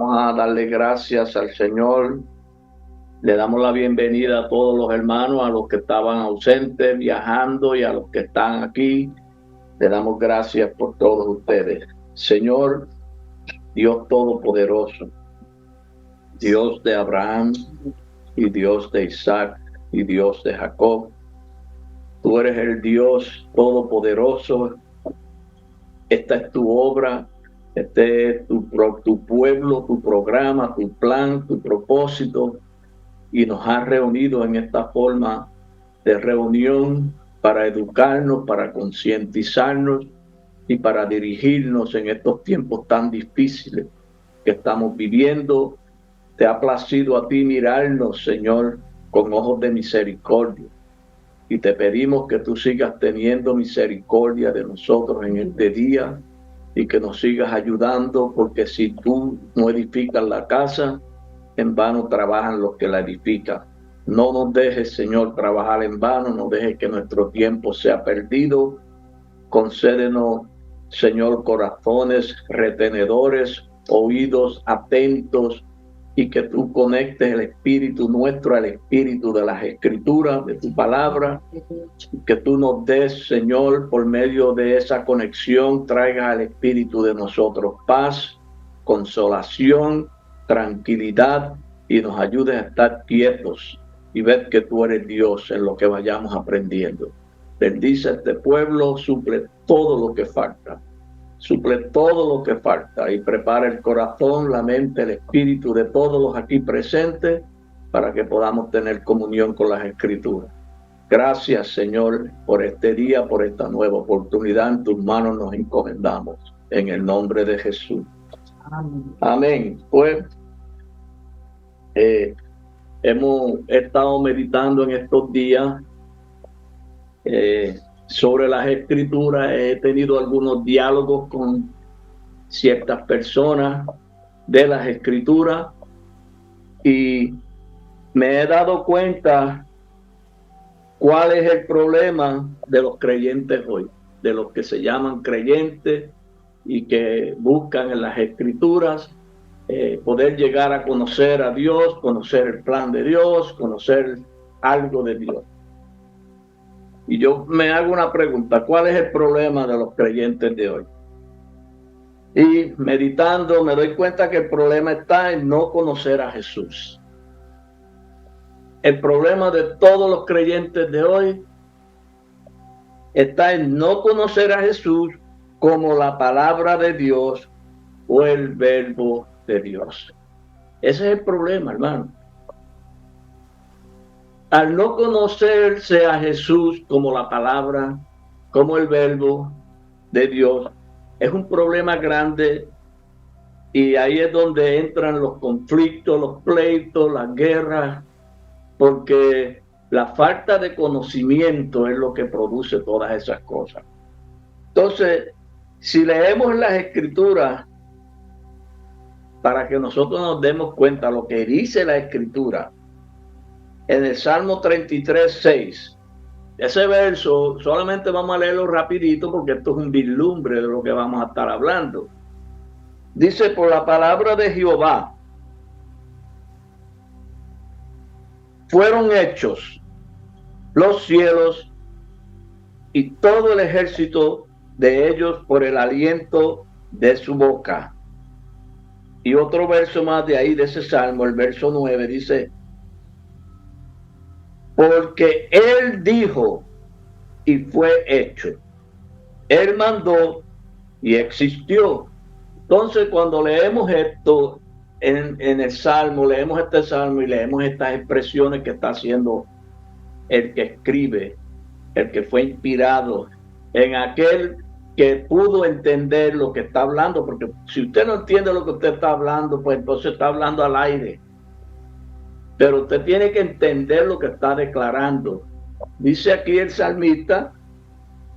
Vamos a darle gracias al Señor. Le damos la bienvenida a todos los hermanos, a los que estaban ausentes, viajando, y a los que están aquí. Le damos gracias por todos ustedes. Señor, Dios Todopoderoso, Dios de Abraham y Dios de Isaac y Dios de Jacob. Tú eres el Dios Todopoderoso. Esta es tu obra, este es tu pueblo, tu programa, tu plan, tu propósito, y nos has reunido en esta forma de reunión para educarnos, para concientizarnos y para dirigirnos en estos tiempos tan difíciles que estamos viviendo. Te ha placido a ti mirarnos, Señor, con ojos de misericordia, y te pedimos que tú sigas teniendo misericordia de nosotros en este día y que nos sigas ayudando, porque si tú no edificas la casa, en vano trabajan los que la edifican. No nos dejes, Señor, trabajar en vano, no dejes que nuestro tiempo sea perdido. Concédenos, Señor, corazones retenedores, oídos atentos, y que tú conectes el espíritu nuestro al espíritu de las Escrituras, de tu palabra, que tú nos des, Señor, por medio de esa conexión, traigas al espíritu de nosotros paz, consolación, tranquilidad, y nos ayudes a estar quietos y ver que tú eres Dios en lo que vayamos aprendiendo. Bendice a este pueblo, suple todo lo que falta. Suple todo lo que falta y prepara el corazón, la mente, el espíritu de todos los aquí presentes para que podamos tener comunión con las Escrituras. Gracias, Señor, por este día, por esta nueva oportunidad. En tus manos nos encomendamos, en el nombre de Jesús. Amén. Amén. Pues hemos estado meditando en estos días sobre las Escrituras. He tenido algunos diálogos con ciertas personas de las Escrituras y me he dado cuenta cuál es el problema de los creyentes hoy, de los que se llaman creyentes y que buscan en las Escrituras poder llegar a conocer a Dios, conocer el plan de Dios, conocer algo de Dios. Y yo me hago una pregunta: ¿cuál es el problema de los creyentes de hoy? Y meditando me doy cuenta que el problema está en no conocer a Jesús. El problema de todos los creyentes de hoy está en no conocer a Jesús como la palabra de Dios o el verbo de Dios. Ese es el problema, hermano. Al no conocerse a Jesús como la palabra, como el verbo de Dios, es un problema grande, y ahí es donde entran los conflictos, los pleitos, las guerras, porque la falta de conocimiento es lo que produce todas esas cosas. Entonces, si leemos las Escrituras, para que nosotros nos demos cuenta lo que dice la Escritura, en el Salmo 33:6, ese verso solamente vamos a leerlo rapidito porque esto es un vislumbre de lo que vamos a estar hablando. Dice: por la palabra de Jehová fueron hechos los cielos y todo el ejército de ellos por el aliento de su boca. Y otro verso más de ahí, de ese salmo, el verso 9, dice: porque él dijo y fue hecho, él mandó y existió. Entonces, cuando leemos esto en el salmo, leemos este salmo y leemos estas expresiones que está haciendo el que escribe, el que fue inspirado en aquel que pudo entender lo que está hablando, porque si usted no entiende lo que usted está hablando, pues entonces está hablando al aire. Pero usted tiene que entender lo que está declarando. Dice aquí el salmista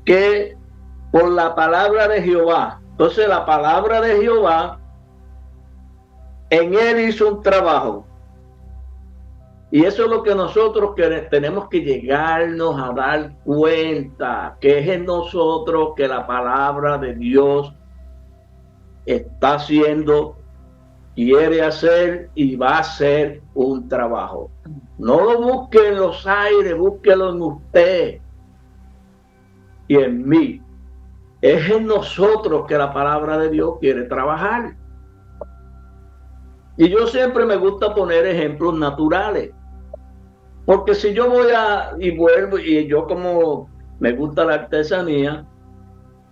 que por la palabra de Jehová. Entonces la palabra de Jehová, en él hizo un trabajo. Y eso es lo que nosotros tenemos que llegarnos a dar cuenta, que es en nosotros que la palabra de Dios está haciendo quiere hacer y va a hacer un trabajo. No lo busque en los aires, búsquelo en usted y en mí. Es en nosotros que la palabra de Dios quiere trabajar. Y yo siempre me gusta poner ejemplos naturales. Porque si yo voy y vuelvo, y yo como me gusta la artesanía,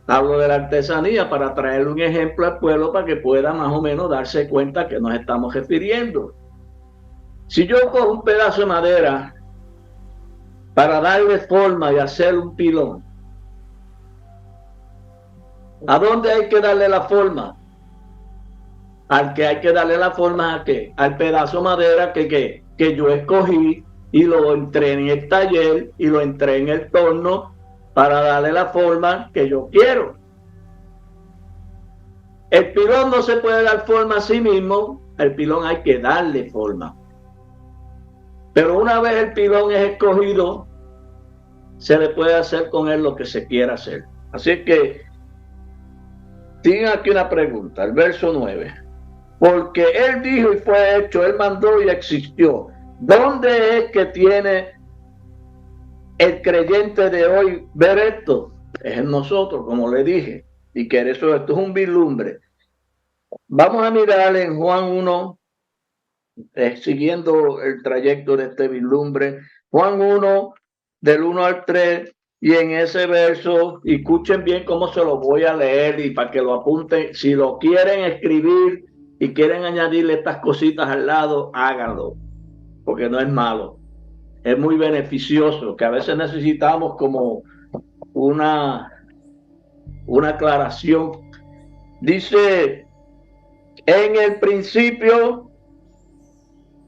hablo de la artesanía para traer un ejemplo al pueblo para que pueda más o menos darse cuenta a qué nos estamos refiriendo. Si yo cojo un pedazo de madera para darle forma y hacer un pilón, ¿a dónde hay que darle la forma? Al que hay que darle la forma, ¿a qué? Al pedazo de madera que yo escogí y lo entré en el taller y lo entré en el torno para darle la forma que yo quiero. El pilón no se puede dar forma a sí mismo, al pilón hay que darle forma. Pero una vez el pilón es escogido, se le puede hacer con él lo que se quiera hacer. Así que, tienen aquí una pregunta, el verso 9. Porque él dijo y fue hecho, él mandó y existió. ¿Dónde es que tiene el creyente de hoy ver esto? Es en nosotros, como le dije. Y que esto es un vislumbre. Vamos a mirar en Juan 1, siguiendo el trayecto de este vislumbre. Juan 1, del 1 al 3, y en ese verso, y escuchen bien cómo se lo voy a leer y para que lo apunten. Si lo quieren escribir y quieren añadirle estas cositas al lado, háganlo, porque no es malo. Es muy beneficioso, que a veces necesitamos como una aclaración. Dice, en el principio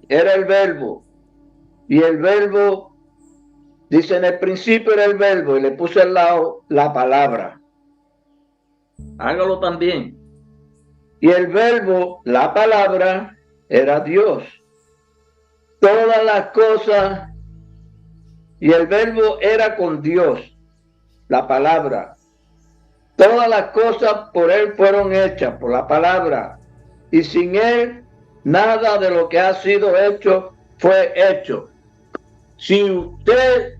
era el verbo, y el verbo, dice, en el principio era el verbo, y le puse al lado la palabra. Hágalo también. Y el verbo, la palabra, era Dios. Todas las cosas, y el verbo era con Dios, la palabra. Todas las cosas por él fueron hechas, por la palabra. Y sin él, nada de lo que ha sido hecho fue hecho. Si usted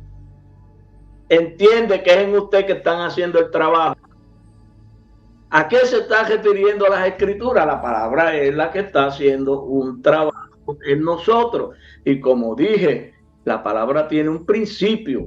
entiende que es en usted que están haciendo el trabajo, ¿a qué se está refiriendo las escrituras? La palabra es la que está haciendo un trabajo en nosotros. Y como dije, la palabra tiene un principio,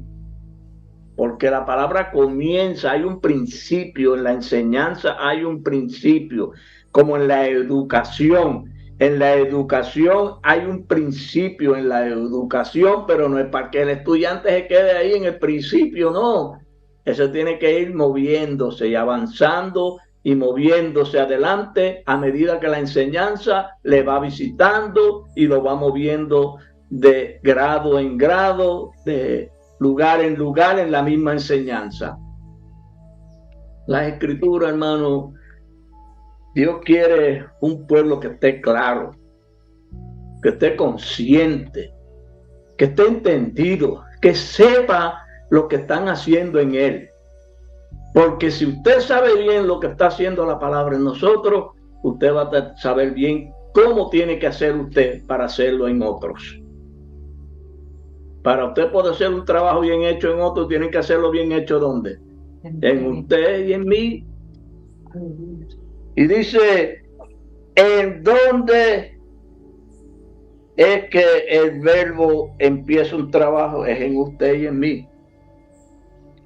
porque la palabra comienza, hay un principio, en la enseñanza hay un principio, como en la educación. En la educación hay un principio en la educación, pero no es para que el estudiante se quede ahí en el principio, no. Eso tiene que ir moviéndose y avanzando y moviéndose adelante a medida que la enseñanza le va visitando y lo va moviendo de grado en grado, de lugar en lugar en la misma enseñanza. Las escrituras, hermano, Dios quiere un pueblo que esté claro, que esté consciente, que esté entendido, que sepa lo que están haciendo en él. Porque si usted sabe bien lo que está haciendo la palabra en nosotros, usted va a saber bien cómo tiene que hacer usted para hacerlo en otros. Para usted poder hacer un trabajo bien hecho en otros, tiene que hacerlo bien hecho ¿dónde? En usted y en mí. Y dice, ¿en dónde es que el verbo empieza un trabajo? Es en usted y en mí.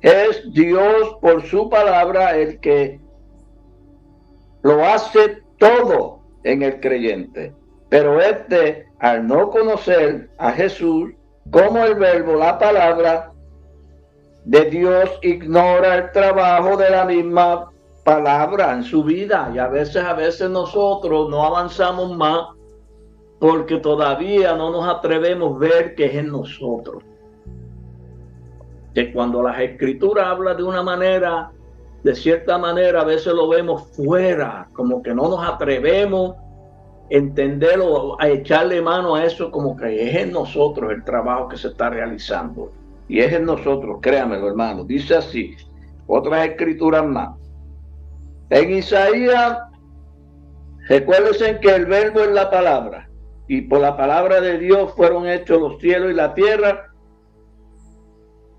Es Dios por su palabra el que lo hace todo en el creyente. Pero al no conocer a Jesús como el verbo, la palabra de Dios, ignora el trabajo de la misma palabra en su vida. Y a veces nosotros no avanzamos más porque todavía no nos atrevemos a ver que es en nosotros. Que cuando las escrituras hablan de una manera, de cierta manera, a veces lo vemos fuera, como que no nos atrevemos a entenderlo, a echarle mano a eso, como que es en nosotros el trabajo que se está realizando. Y es en nosotros, créanmelo, hermano. Dice así, otras escrituras más. En Isaías Recuérdense que el verbo es la palabra, y por la palabra de Dios fueron hechos los cielos y la tierra,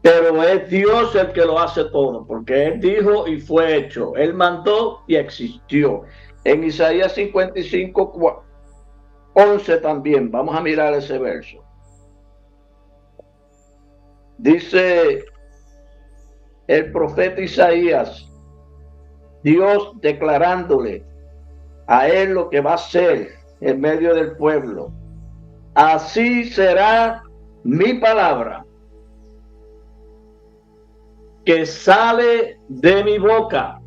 pero es Dios el que lo hace todo, porque Él dijo y fue hecho, Él mandó y existió. En Isaías 55, 11 también, vamos a mirar ese verso. Dice el profeta Isaías, Dios declarándole a él lo que va a hacer en medio del pueblo. Así será mi palabra que sale de mi boca.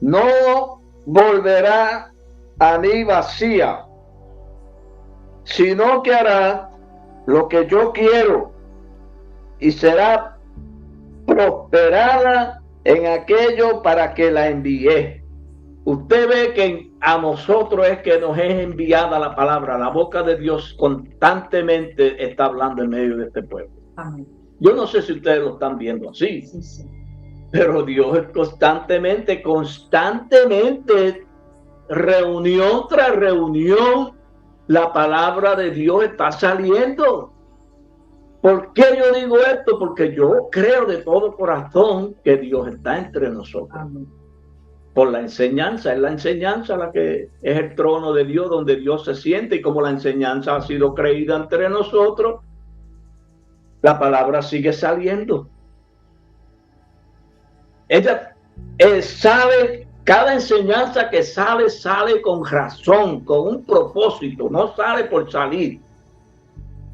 No volverá a mí vacía, sino que hará lo que yo quiero y será prosperada en aquello para que la envié. Usted ve que a nosotros es que nos es enviada la palabra. La boca de Dios constantemente está hablando en medio de este pueblo. Amén. Yo no sé si ustedes lo están viendo así, sí. Pero Dios es constantemente, reunión tras reunión, la palabra de Dios está saliendo. ¿Por qué yo digo esto? Porque yo creo de todo corazón que Dios está entre nosotros. Amén. Por la enseñanza, es la enseñanza la que es el trono de Dios, donde Dios se siente, y como la enseñanza ha sido creída entre nosotros, la palabra sigue saliendo. Ella sabe, cada enseñanza que sale con razón, con un propósito, no sale por salir.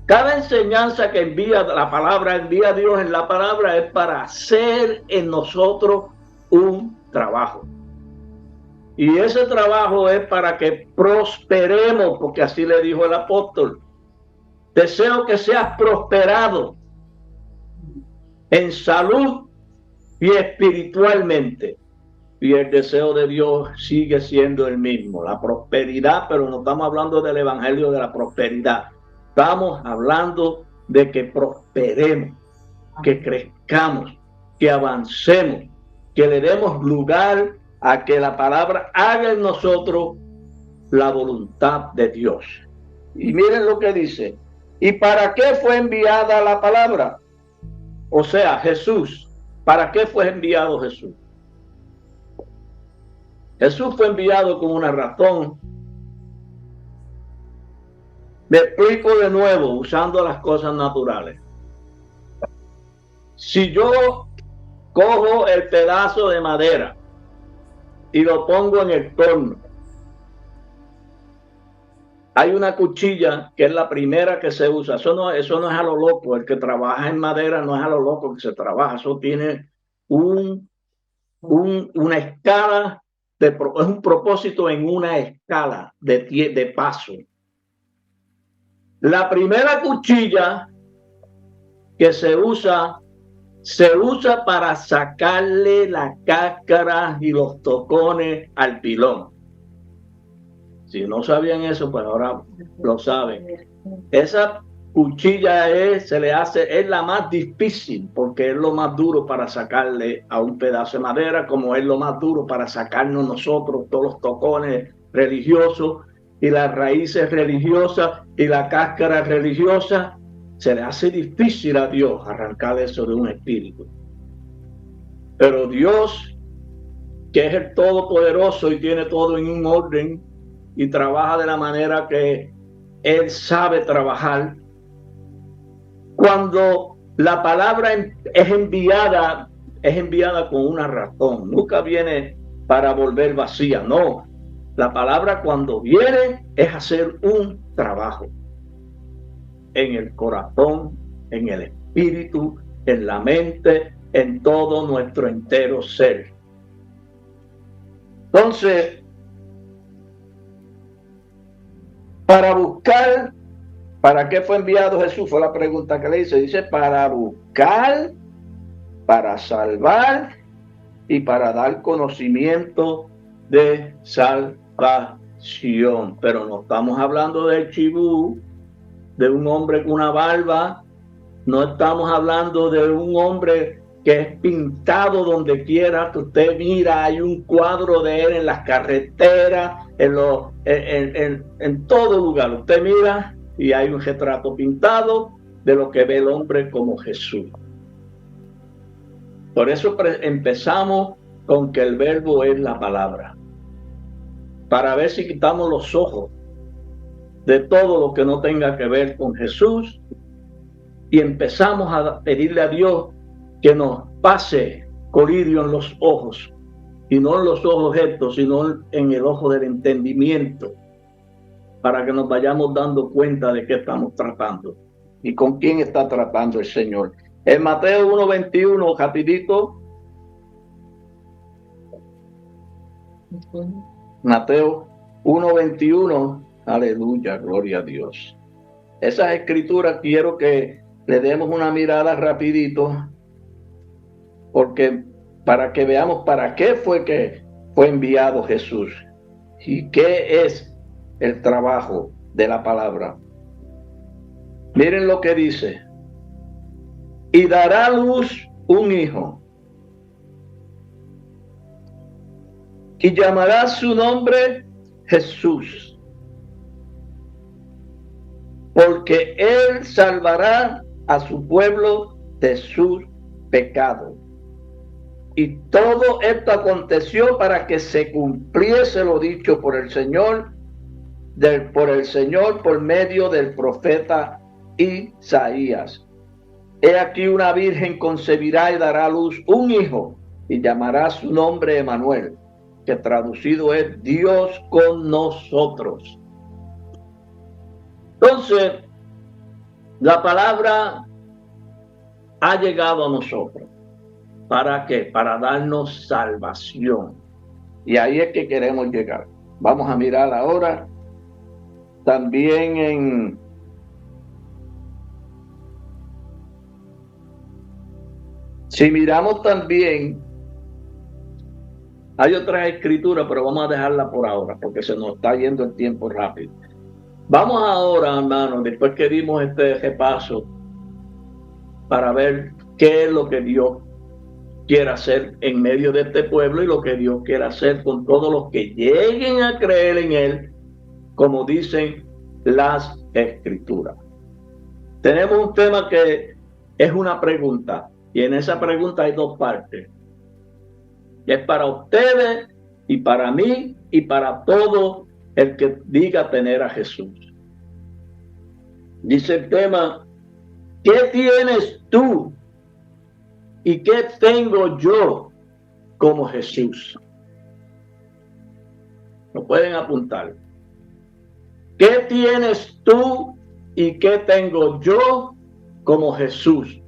Cada enseñanza que envía Dios en la palabra es para hacer en nosotros un trabajo. Y ese trabajo es para que prosperemos, porque así le dijo el apóstol. Deseo que seas prosperado en salud y espiritualmente. Y el deseo de Dios sigue siendo el mismo, la prosperidad, pero no estamos hablando del evangelio de la prosperidad. Estamos hablando de que prosperemos, que crezcamos, que avancemos, que le demos lugar a que la palabra haga en nosotros la voluntad de Dios. Y miren lo que dice. ¿Y para qué fue enviada la palabra? O sea, Jesús. ¿Para qué fue enviado Jesús? Jesús fue enviado con una razón. Me explico de nuevo usando las cosas naturales. Si yo cojo el pedazo de madera y lo pongo en el torno, hay una cuchilla que es la primera que se usa. Eso no es a lo loco. El que trabaja en madera no es a lo loco que se trabaja. Eso tiene una escala, es un propósito en una escala de paso. La primera cuchilla que se usa para sacarle la cáscara y los tocones al pilón. Si no sabían eso, pues ahora lo saben. Esa cuchilla es la más difícil, porque es lo más duro para sacarle a un pedazo de madera, como es lo más duro para sacarnos nosotros todos los tocones religiosos y las raíces religiosas y la cáscara religiosa. Se le hace difícil a Dios arrancar eso de un espíritu. Pero Dios, que es el Todopoderoso y tiene todo en un orden y trabaja de la manera que Él sabe trabajar, cuando la palabra es enviada con una razón. Nunca viene para volver vacía, no. La palabra cuando viene es hacer un trabajo en el corazón, en el espíritu, en la mente, en todo nuestro entero ser. Entonces, ¿para qué fue enviado Jesús? Fue la pregunta que le hice. Dice, para buscar, para salvar y para dar conocimiento de salvación. Pero no estamos hablando del chibú, de un hombre con una barba. No estamos hablando de un hombre que es pintado donde quiera que usted mira. Hay un cuadro de él en las carreteras, en todo lugar. Usted mira y hay un retrato pintado de lo que ve el hombre como Jesús. Por eso empezamos con que el verbo es la palabra, para ver si quitamos los ojos de todo lo que no tenga que ver con Jesús y empezamos a pedirle a Dios que nos pase colirio en los ojos, y no en los ojos estos, sino en el ojo del entendimiento, para que nos vayamos dando cuenta de qué estamos tratando y con quién está tratando el Señor. En Mateo 1:21, rapidito. Mateo 1:21, aleluya, gloria a Dios. Esas escrituras quiero que le demos una mirada rapidito, porque para que veamos para qué fue que fue enviado Jesús y qué es el trabajo de la palabra. Miren lo que dice: y dará a luz un hijo, y llamará su nombre Jesús, porque él salvará a su pueblo de sus pecados. Y todo esto aconteció para que se cumpliese lo dicho por el Señor, por medio del profeta Isaías. He aquí una virgen concebirá y dará a luz un hijo, y llamará su nombre Emanuel, que traducido es Dios con nosotros. Entonces, la palabra ha llegado a nosotros. ¿Para qué? Para darnos salvación. Y ahí es que queremos llegar. Vamos a mirar ahora también si miramos también, hay otras escrituras, pero vamos a dejarla por ahora, porque se nos está yendo el tiempo rápido. Vamos ahora, hermanos, después que dimos este repaso, para ver qué es lo que Dios quiere hacer en medio de este pueblo y lo que Dios quiere hacer con todos los que lleguen a creer en Él, como dicen las escrituras. Tenemos un tema que es una pregunta, y en esa pregunta hay dos partes. Es para ustedes y para mí y para todo el que diga tener a Jesús. Dice el tema: ¿qué tienes tú y qué tengo yo como Jesús? Lo pueden apuntar. ¿Qué tienes tú y qué tengo yo como Jesús?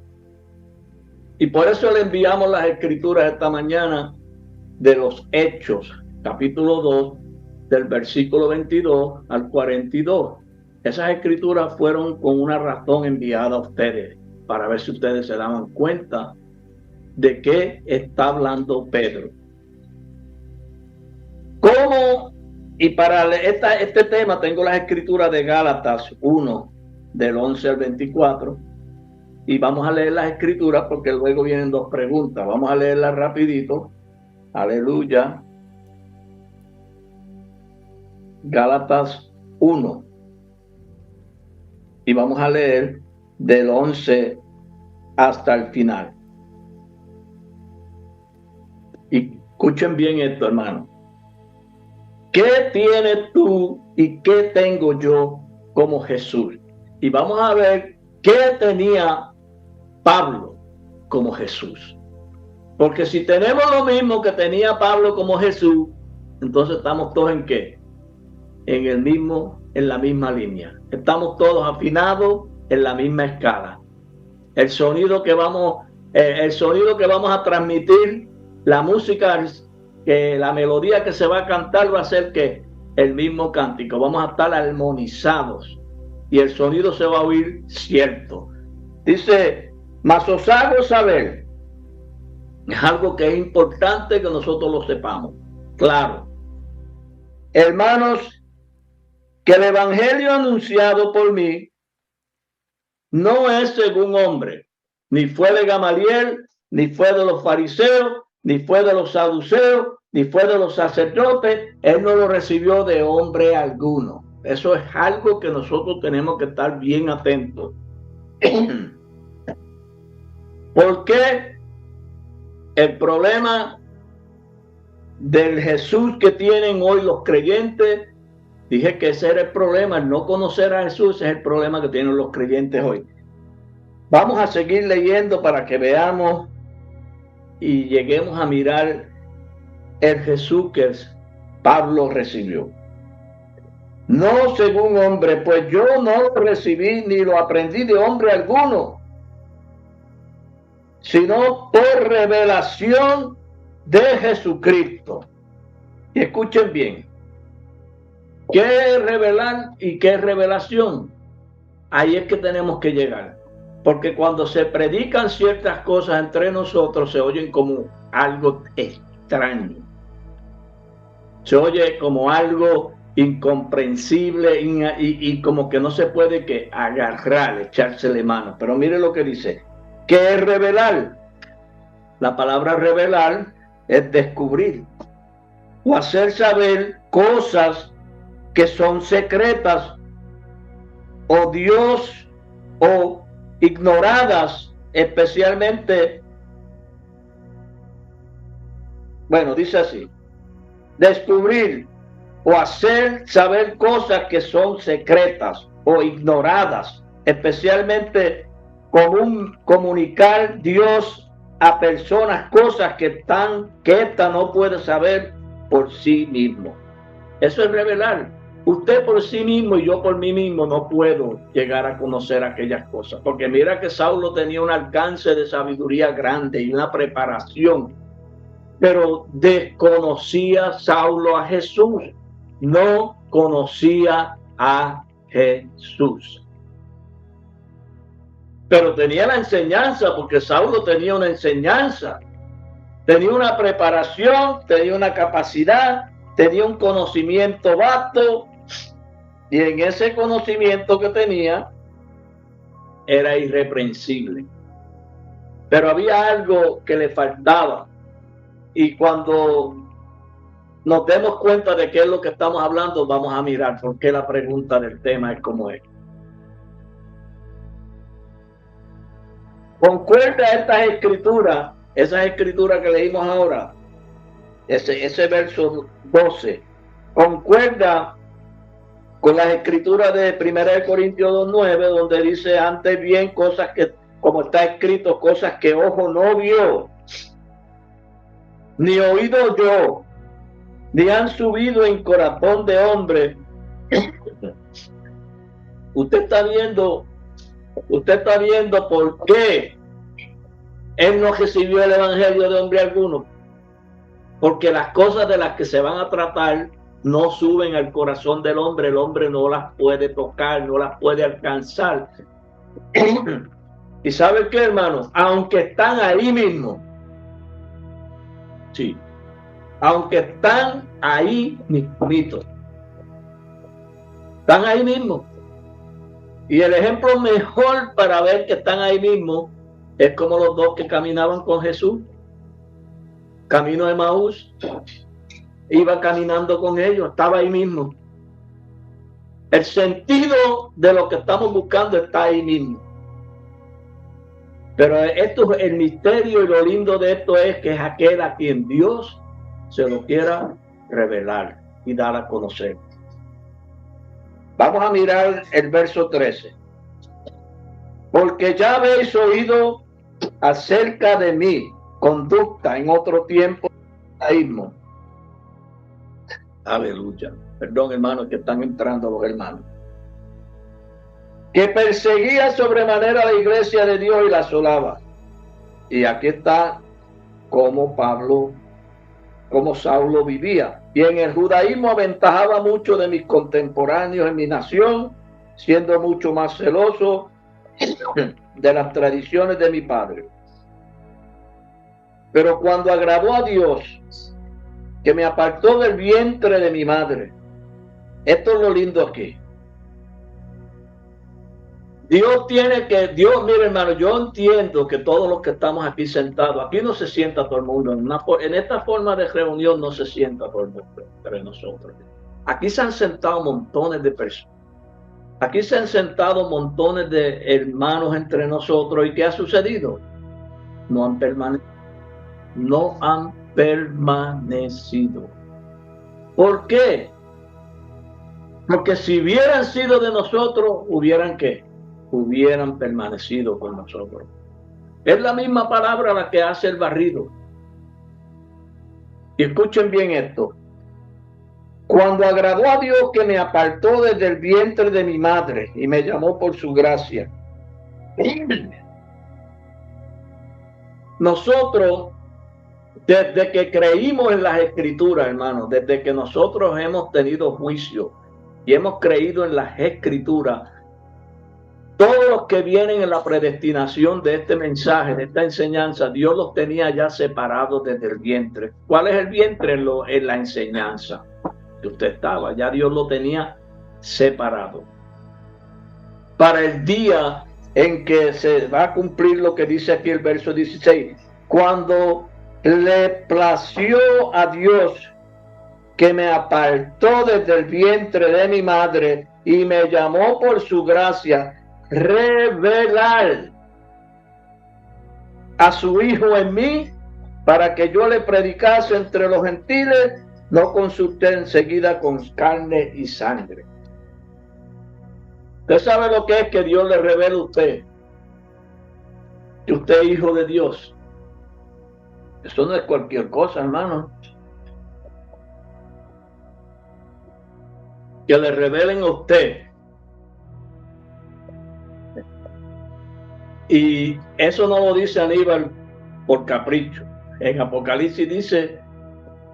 Y por eso le enviamos las escrituras esta mañana de los Hechos, capítulo 2, del versículo 22 al 42. Esas escrituras fueron con una razón enviada a ustedes, para ver si ustedes se daban cuenta de qué está hablando Pedro. ¿Cómo? Y para este tema tengo las escrituras de Gálatas 1, del 11 al 24. Y vamos a leer las escrituras porque luego vienen dos preguntas. Vamos a leerlas rapidito. Aleluya. Gálatas 1. Y vamos a leer del 11 hasta el final. Y escuchen bien esto, hermano. ¿Qué tienes tú y qué tengo yo como Jesús? Y vamos a ver qué tenía Pablo como Jesús. Porque si tenemos lo mismo que tenía Pablo como Jesús, entonces estamos todos ¿en qué? En la misma línea. Estamos todos afinados en la misma escala. El sonido que vamos a transmitir, la música, la melodía que se va a cantar va a ser que el mismo cántico. Vamos a estar armonizados y el sonido se va a oír cierto. Dice: mas os hago saber. Es algo que es importante que nosotros lo sepamos. Claro. Hermanos, que el evangelio anunciado por mí no es según hombre, ni fue de Gamaliel, ni fue de los fariseos, ni fue de los saduceos, ni fue de los sacerdotes. Él no lo recibió de hombre alguno. Eso es algo que nosotros tenemos que estar bien atentos. ¿Por qué? El problema del Jesús que tienen hoy los creyentes, dije que ese era el problema, el no conocer a Jesús es el problema que tienen los creyentes hoy. Vamos a seguir leyendo para que veamos y lleguemos a mirar el Jesús que Pablo recibió. No según hombre, pues yo no lo recibí ni lo aprendí de hombre alguno, sino por revelación de Jesucristo. Y escuchen bien, ¿qué es revelar y qué es revelación? Ahí es que tenemos que llegar, porque cuando se predican ciertas cosas entre nosotros se oyen como algo extraño, se oye como algo incomprensible y como que no se puede que agarrar, echársele mano. Pero mire lo que dice, ¿qué es revelar? La palabra revelar es descubrir o hacer saber cosas que son secretas o Dios o ignoradas, especialmente, bueno, dice así, descubrir o hacer saber cosas que son secretas o ignoradas, especialmente comunicar Dios a personas cosas que ésta no puede saber por sí mismo. Eso es revelar. Usted por sí mismo y yo por mí mismo no puedo llegar a conocer aquellas cosas, porque mira que Saulo tenía un alcance de sabiduría grande y una preparación, pero desconocía Saulo a Jesús, no conocía a Jesús. Pero tenía la enseñanza, porque Saulo tenía una enseñanza, tenía una preparación, tenía una capacidad, tenía un conocimiento vasto, y en ese conocimiento que tenía era irreprensible. Pero había algo que le faltaba, y cuando nos demos cuenta de qué es lo que estamos hablando, vamos a mirar por qué la pregunta del tema es como es. Concuerda estas escrituras, esas escrituras que leímos ahora, ese verso 12, concuerda con las escrituras de 1 Corintios 2:9, donde dice antes bien cosas que, como está escrito, cosas que ojo no vio, ni oído yo, ni han subido en corazón de hombre. Usted está viendo por qué él no recibió el evangelio de hombre alguno, porque las cosas de las que se van a tratar no suben al corazón del hombre, el hombre no las puede tocar, no las puede alcanzar. ¿Y sabe qué, hermano? Aunque están ahí mismo, sí, aunque están ahí mismito, están ahí mismo. Y el ejemplo mejor para ver que están ahí mismo es como los dos que caminaban con Jesús, camino de Emaús, iba caminando con ellos, estaba ahí mismo. El sentido de lo que estamos buscando está ahí mismo. Pero esto, el misterio y lo lindo de esto es que es aquel a quien Dios se lo quiera revelar y dar a conocer. Vamos a mirar el verso 13. Porque ya habéis oído acerca de mi conducta en otro tiempo. Aleluya. Perdón, hermanos, que están entrando los hermanos. Que perseguía sobremanera la iglesia de Dios y la asolaba. Y aquí está cómo Saulo vivía. Y en el judaísmo aventajaba mucho de mis contemporáneos en mi nación, siendo mucho más celoso de las tradiciones de mi padre. Pero cuando agradó a Dios, que me apartó del vientre de mi madre, esto es lo lindo aquí. Dios, mire hermano, yo entiendo que todos los que estamos aquí sentados, aquí no se sienta todo el mundo, en esta forma de reunión no se sienta todo el mundo entre nosotros. Aquí se han sentado montones de personas. Aquí se han sentado montones de hermanos entre nosotros. ¿Y qué ha sucedido? No han permanecido. No han permanecido. ¿Por qué? Porque si hubieran sido de nosotros, hubieran permanecido con nosotros. Es la misma palabra la que hace el barrido. Y escuchen bien esto. Cuando agradó a Dios que me apartó desde el vientre de mi madre y me llamó por su gracia. Nosotros, desde que creímos en las Escrituras, hermanos, desde que nosotros hemos tenido juicio y hemos creído en las Escrituras, todos los que vienen en la predestinación de este mensaje, de esta enseñanza, Dios los tenía ya separados desde el vientre. ¿Cuál es el vientre? En la enseñanza que usted estaba, ya Dios lo tenía separado. Para el día en que se va a cumplir lo que dice aquí el verso 16, cuando le plació a Dios que me apartó desde el vientre de mi madre y me llamó por su gracia, revelar a su Hijo en mí para que yo le predicase entre los gentiles, no consulté enseguida con carne y sangre. Usted sabe lo que es que Dios le revele a usted que usted es hijo de Dios. Eso no es cualquier cosa, hermano. Que le revelen a usted. Y eso no lo dice Aníbal por capricho. En Apocalipsis dice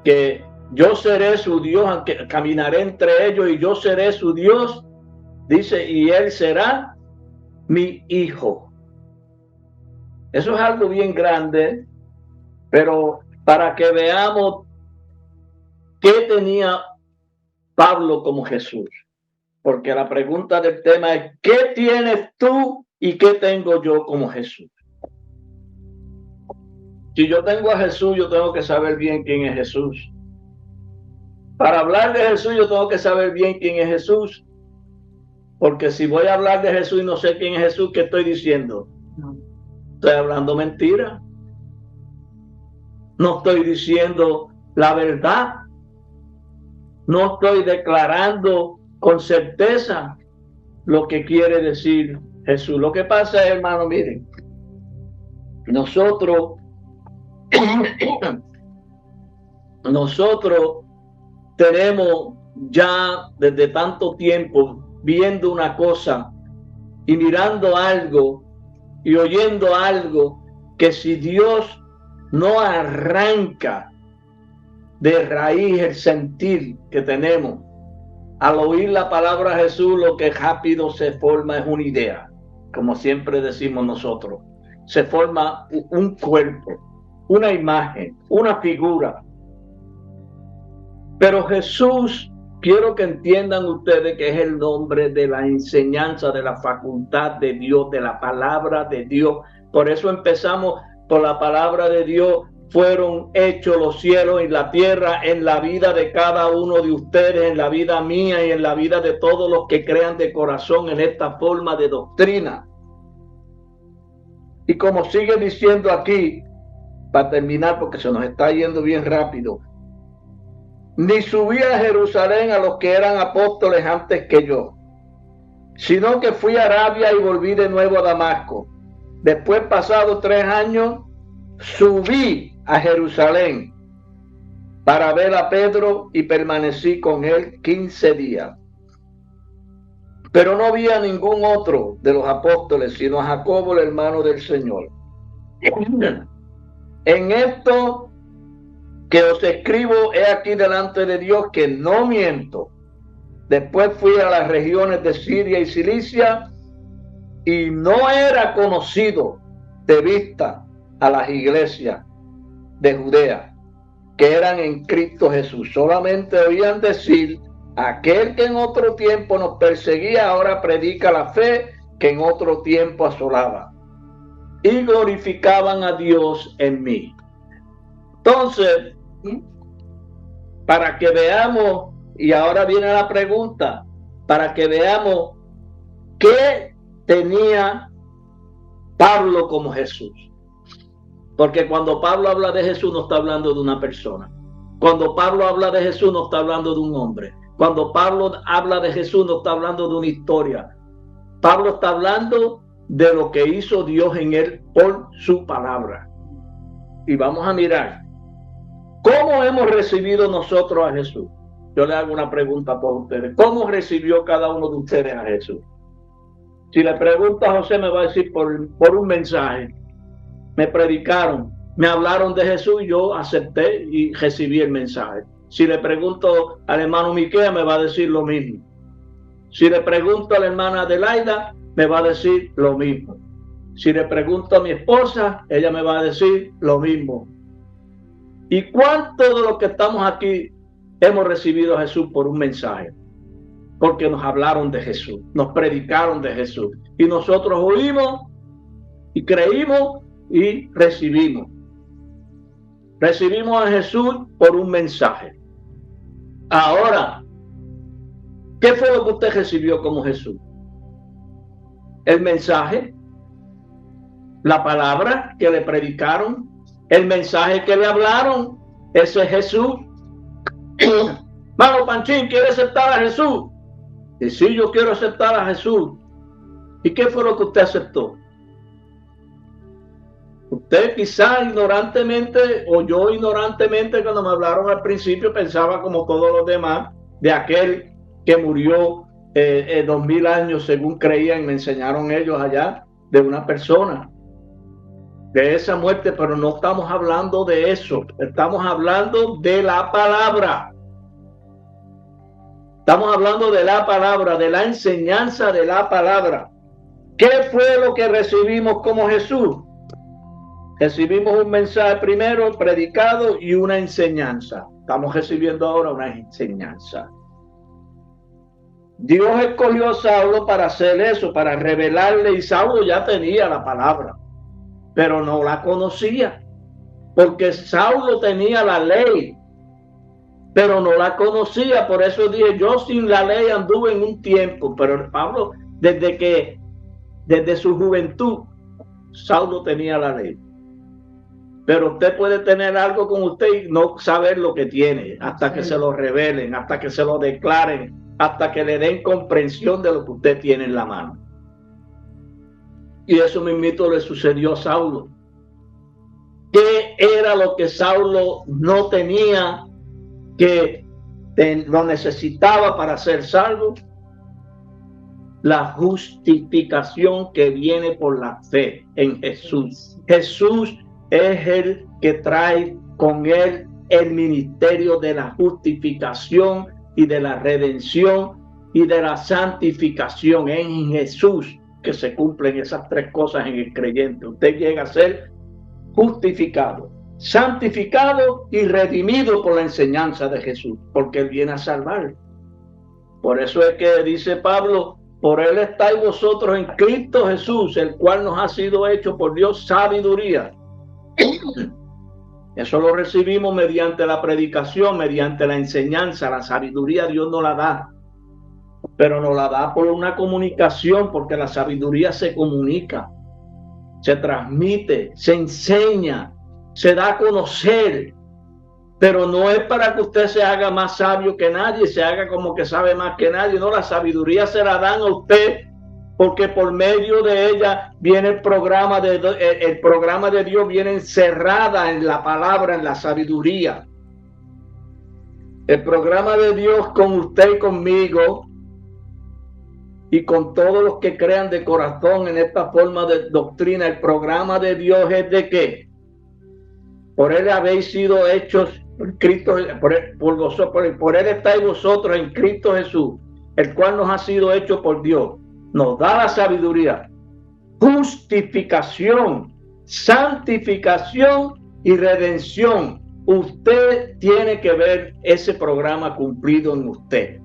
que yo seré su Dios, aunque caminaré entre ellos y yo seré su Dios. Dice, y él será mi hijo. Eso es algo bien grande, pero para que veamos qué tenía Pablo como Jesús. Porque la pregunta del tema es, ¿qué tienes tú y qué tengo yo como Jesús? Si yo tengo a Jesús, yo tengo que saber bien quién es Jesús. Para hablar de Jesús, yo tengo que saber bien quién es Jesús. Porque si voy a hablar de Jesús y no sé quién es Jesús, ¿qué estoy diciendo? Estoy hablando mentira. No estoy diciendo la verdad. No estoy declarando con certeza lo que quiere decir Jesús. Lo que pasa es, hermano, miren, nosotros tenemos ya desde tanto tiempo viendo una cosa y mirando algo y oyendo algo que si Dios no arranca de raíz el sentir que tenemos al oír la palabra Jesús, lo que rápido se forma es una idea, como siempre decimos nosotros. Se forma un cuerpo, una imagen, una figura. Pero Jesús, quiero que entiendan ustedes que es el nombre de la enseñanza, de la facultad de Dios, de la palabra de Dios. Por eso empezamos por la palabra de Dios. Fueron hechos los cielos y la tierra en la vida de cada uno de ustedes, en la vida mía y en la vida de todos los que crean de corazón en esta forma de doctrina. Y como sigue diciendo aquí, para terminar porque se nos está yendo bien rápido, ni subí a Jerusalén a los que eran apóstoles antes que yo, sino que fui a Arabia y volví de nuevo a Damasco. Después, pasados 3 años, subí a Jerusalén para ver a Pedro y permanecí con él 15 días. Pero no vi a ningún otro de los apóstoles, sino a Jacobo, el hermano del Señor. En esto que os escribo, he aquí delante de Dios que no miento. Después fui a las regiones de Siria y Cilicia y no era conocido de vista a las iglesias de Judea que eran en Cristo Jesús. Solamente oían decir, aquel que en otro tiempo nos perseguía ahora predica la fe que en otro tiempo asolaba, y glorificaban a Dios en mí. Entonces, para que veamos, y ahora viene la pregunta, para que veamos qué tenía Pablo como Jesús. Porque cuando Pablo habla de Jesús no está hablando de una persona. Cuando Pablo habla de Jesús no está hablando de un hombre. Cuando Pablo habla de Jesús no está hablando de una historia. Pablo está hablando de lo que hizo Dios en él por su palabra. Y vamos a mirar cómo hemos recibido nosotros a Jesús. Yo le hago una pregunta por ustedes. ¿Cómo recibió cada uno de ustedes a Jesús? Si le pregunto a José, me va a decir por un mensaje. Me predicaron, me hablaron de Jesús y yo acepté y recibí el mensaje. Si le pregunto al hermano Miquea, me va a decir lo mismo. Si le pregunto a la hermana Adelaida, me va a decir lo mismo. Si le pregunto a mi esposa, ella me va a decir lo mismo. ¿Y cuántos de los que estamos aquí hemos recibido a Jesús por un mensaje? Porque nos hablaron de Jesús, nos predicaron de Jesús. Y nosotros oímos y creímos y recibimos. Recibimos a Jesús por un mensaje. Ahora, ¿qué fue lo que usted recibió como Jesús? El mensaje, la palabra que le predicaron, el mensaje que le hablaron. Ese es Jesús. Mano Panchín, ¿quiere aceptar a Jesús? Y sí, yo quiero aceptar a Jesús. ¿Y qué fue lo que usted aceptó? Usted quizá ignorantemente, o yo ignorantemente, cuando me hablaron al principio, pensaba como todos los demás, de aquel que murió 2000 años, según creían, me enseñaron ellos allá, de una persona, de esa muerte. Pero no estamos hablando de eso, estamos hablando de la palabra. Estamos hablando de la palabra, de la enseñanza de la palabra. ¿Qué fue lo que recibimos como Jesús? Recibimos un mensaje primero, predicado, y una enseñanza. Estamos recibiendo ahora una enseñanza. Dios escogió a Saulo para hacer eso, para revelarle, y Saulo ya tenía la palabra, pero no la conocía, porque Saulo tenía la ley, pero no la conocía. Por eso dije, yo sin la ley anduve en un tiempo, pero Pablo, desde su juventud, Saulo tenía la ley. Pero usted puede tener algo con usted y no saber lo que tiene, hasta que se lo revelen, hasta que se lo declaren, hasta que le den comprensión de lo que usted tiene en la mano. Y eso mismito le sucedió a Saulo. ¿Qué era lo que Saulo no tenía, que lo necesitaba para ser salvo? La justificación que viene por la fe en Jesús. Jesús es el que trae con él el ministerio de la justificación y de la redención y de la santificación. En Jesús que se cumplen esas tres cosas en el creyente. Usted llega a ser justificado, santificado y redimido por la enseñanza de Jesús, porque él viene a salvar. Por eso es que dice Pablo, por él estáis vosotros en Cristo Jesús, el cual nos ha sido hecho por Dios sabiduría. Eso lo recibimos mediante la predicación, mediante la enseñanza. La sabiduría Dios no la da, pero nos la da por una comunicación, porque la sabiduría se comunica, se transmite, se enseña, se da a conocer, pero no es para que usted se haga más sabio que nadie, se haga como que sabe más que nadie. No, la sabiduría se la dan a usted, porque por medio de ella viene el programa de Dios, viene encerrada en la palabra, en la sabiduría. El programa de Dios con usted y conmigo, y con todos los que crean de corazón en esta forma de doctrina, el programa de Dios es de que por él habéis sido hechos por Cristo, por él estáis vosotros en Cristo Jesús, el cual nos ha sido hecho por Dios. Nos da la sabiduría, justificación, santificación y redención. Usted tiene que ver ese programa cumplido en usted.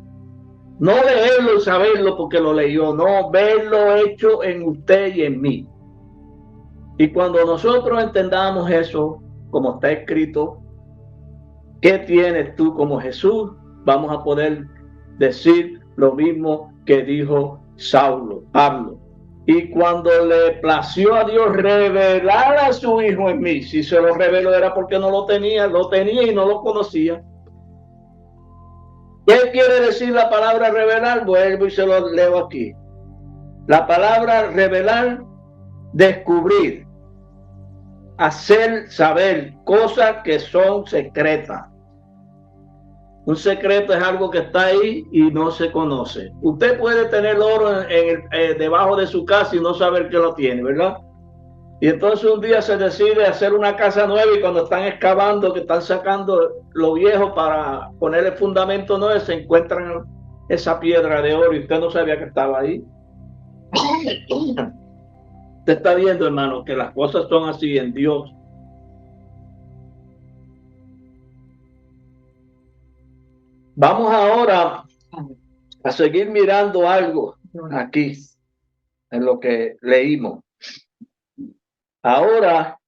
No leerlo y saberlo porque lo leyó, no, verlo hecho en usted y en mí. Y cuando nosotros entendamos eso, como está escrito, ¿qué tienes tú como Jesús? Vamos a poder decir lo mismo que dijo Pablo. Y cuando le plació a Dios revelar a su Hijo en mí, si se lo reveló era porque no lo tenía y no lo conocía. ¿Qué quiere decir la palabra revelar? Vuelvo y se lo leo aquí. La palabra revelar, descubrir, hacer saber cosas que son secretas. Un secreto es algo que está ahí y no se conoce. Usted puede tener oro debajo de su casa y no saber que lo tiene, ¿verdad? Y entonces un día se decide hacer una casa nueva y cuando están excavando, que están sacando lo viejo para poner el fundamento nuevo, se encuentran esa piedra de oro y usted no sabía que estaba ahí. Usted está viendo, hermano, que las cosas son así en Dios. Vamos ahora a seguir mirando algo aquí en lo que leímos. Ahora,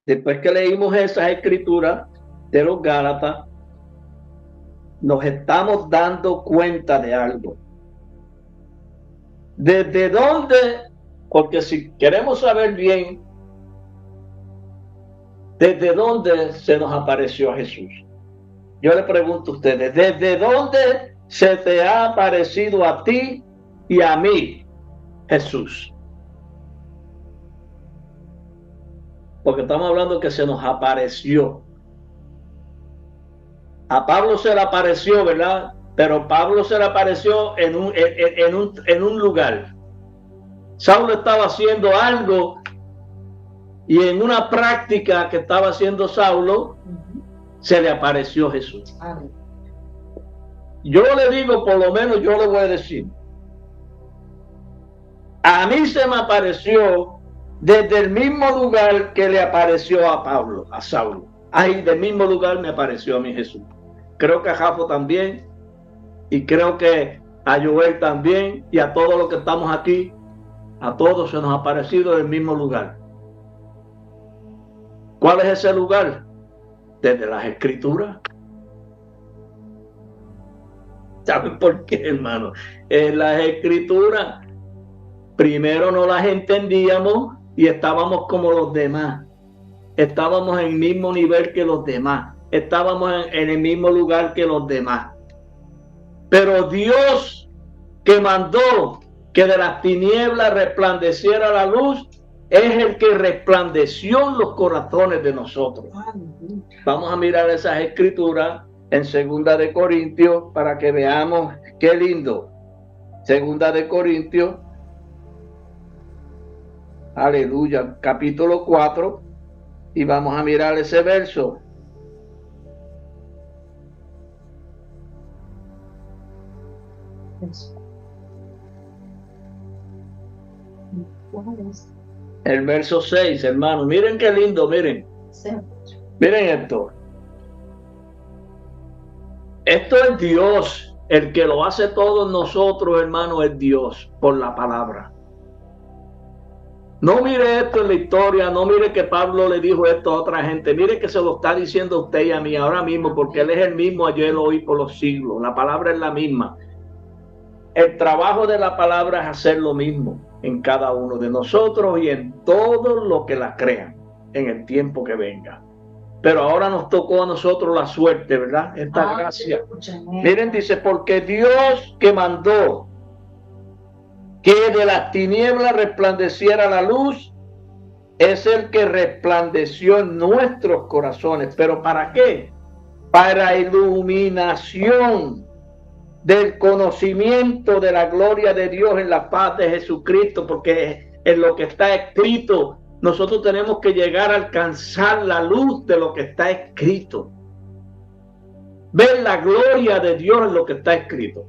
después que leímos esas escrituras de los Gálatas, nos estamos dando cuenta de algo. ¿Desde dónde? Porque si queremos saber bien, ¿desde dónde se nos apareció Jesús? Yo le pregunto a ustedes, ¿desde dónde se te ha aparecido a ti y a mí Jesús? Porque estamos hablando que se nos apareció. A Pablo se le apareció, ¿verdad? Pero Pablo se le apareció en un lugar. Saulo estaba haciendo algo y en una práctica que estaba haciendo Saulo, se le apareció Jesús. Yo le digo, por lo menos yo le voy a decir, a mí se me apareció desde el mismo lugar que le apareció a Pablo, a Saulo. Ahí del mismo lugar me apareció a mí Jesús. Creo que a Jafo también, y creo que a Joel también, y a todos los que estamos aquí, a todos se nos ha aparecido del mismo lugar. ¿Cuál es ese lugar? Desde las Escrituras. ¿Saben por qué, hermano? En las Escrituras, primero no las entendíamos y estábamos como los demás. Estábamos en el mismo nivel que los demás. Estábamos en el mismo lugar que los demás. Pero Dios, que mandó que de las tinieblas resplandeciera la luz, es el que resplandeció en los corazones de nosotros. Vamos a mirar esas escrituras en 2 de Corintios para que veamos qué lindo. 2 de Corintios, aleluya, capítulo 4, y vamos a mirar ese verso. El verso 6, hermano. Miren qué lindo, miren. Miren esto. Esto es Dios. El que lo hace todos nosotros, hermano, es Dios por la palabra. No mire esto en la historia, no mire que Pablo le dijo esto a otra gente. Mire que se lo está diciendo a usted y a mí ahora mismo, porque Él es el mismo ayer, hoy, por los siglos. La palabra es la misma. El trabajo de la palabra es hacer lo mismo en cada uno de nosotros y en todos los que la crean en el tiempo que venga. Pero ahora nos tocó a nosotros la suerte, ¿verdad? Esta gracia. Miren, dice, porque Dios que mandó que de las tinieblas resplandeciera la luz, es el que resplandeció en nuestros corazones. ¿Pero para qué? Para iluminación del conocimiento de la gloria de Dios en la paz de Jesucristo, porque en lo que está escrito, nosotros tenemos que llegar a alcanzar la luz de lo que está escrito. Ver la gloria de Dios en lo que está escrito.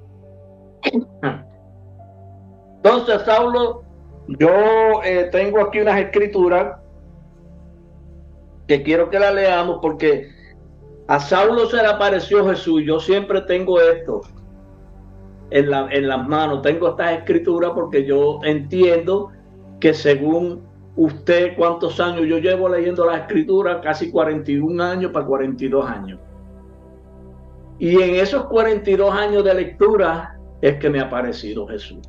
Entonces, Saulo, yo tengo aquí unas escrituras que quiero que las leamos porque a Saulo se le apareció Jesús. Yo siempre tengo esto. en las manos. Tengo estas escrituras porque yo entiendo que según usted, ¿cuántos años? Yo llevo leyendo las escrituras casi 41 años para 42 años. Y en esos 42 años de lectura es que me ha aparecido Jesús.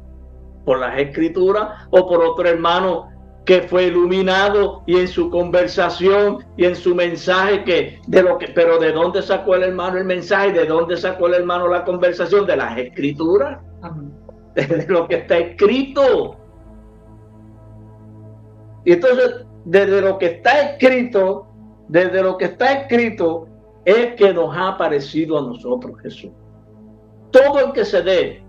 Por las escrituras o por otro hermano que fue iluminado y en su conversación y en su mensaje pero ¿de dónde sacó el hermano el mensaje? ¿De dónde sacó el hermano la conversación? De las escrituras. De lo que está escrito. Y entonces, desde lo que está escrito es que nos ha aparecido a nosotros Jesús. Todo el que se dé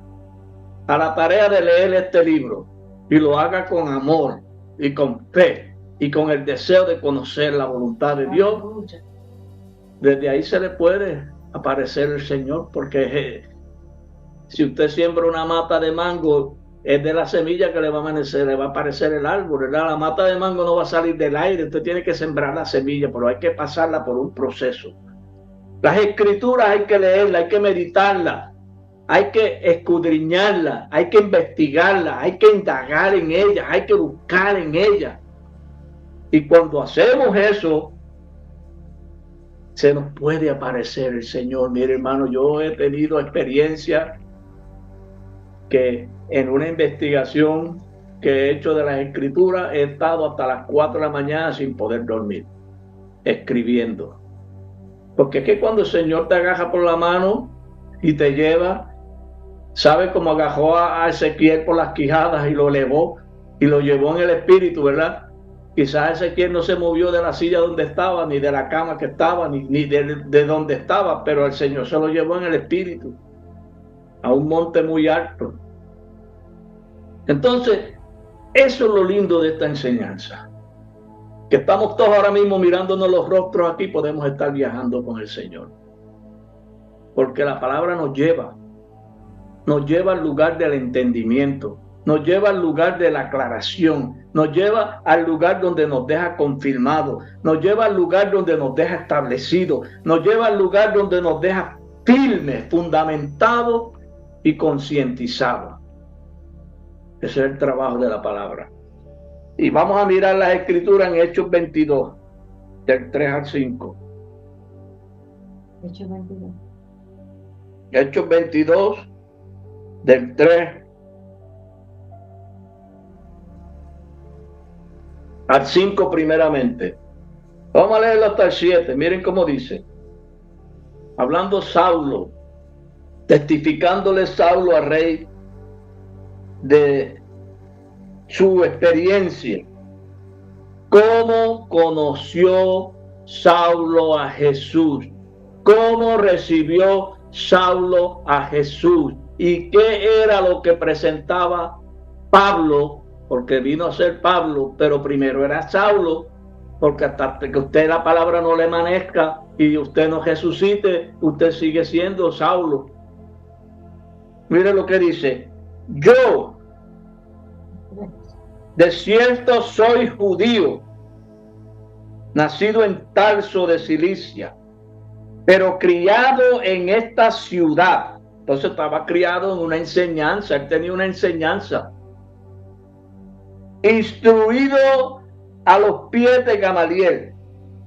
a la tarea de leer este libro y lo haga con amor y con fe y con el deseo de conocer la voluntad de Dios, desde ahí se le puede aparecer el Señor, porque si usted siembra una mata de mango, es de la semilla que le va a aparecer el árbol, ¿verdad? La mata de mango no va a salir del aire, usted tiene que sembrar la semilla, pero hay que pasarla por un proceso. Las escrituras hay que leerlas, hay que meditarlas, hay que escudriñarlas, hay que investigarlas, hay que indagar en ellas, hay que buscar en ellas. Y cuando hacemos eso, se nos puede aparecer el Señor. Mire, hermano, yo he tenido experiencia que en una investigación que he hecho de las escrituras he estado hasta las 4 de la mañana sin poder dormir, escribiendo. Porque es que cuando el Señor te agarra por la mano y te lleva, ¿sabe cómo agarró a Ezequiel por las quijadas y lo elevó y lo llevó en el espíritu, verdad? Quizás Ezequiel no se movió de la silla donde estaba, ni de la cama que estaba, ni de donde estaba, pero el Señor se lo llevó en el espíritu a un monte muy alto. Entonces, eso es lo lindo de esta enseñanza, que estamos todos ahora mismo mirándonos los rostros aquí, podemos estar viajando con el Señor, porque la palabra nos lleva al lugar del entendimiento, nos lleva al lugar de la aclaración, nos lleva al lugar donde nos deja confirmado, nos lleva al lugar donde nos deja establecido, nos lleva al lugar donde nos deja firme, fundamentado y concientizado. Ese es el trabajo de la palabra. Y vamos a mirar las escrituras en Hechos 22, del 3 al 5. Hechos 22. Hechos 22, del 3 al 5 primeramente. Vamos a leerlo hasta el 7. Miren cómo dice. Hablando Saulo, testificándole Saulo al rey de su experiencia. Cómo conoció Saulo a Jesús. Cómo recibió Saulo a Jesús. ¿Y qué era lo que presentaba Pablo? Porque vino a ser Pablo, pero primero era Saulo, porque hasta que usted la palabra no le amanezca y usted no resucite, usted sigue siendo Saulo. Mire lo que dice. Yo, de cierto soy judío, nacido en Tarso de Cilicia, pero criado en esta ciudad. Entonces estaba criado en una enseñanza, él tenía una enseñanza. Instruido a los pies de Gamaliel,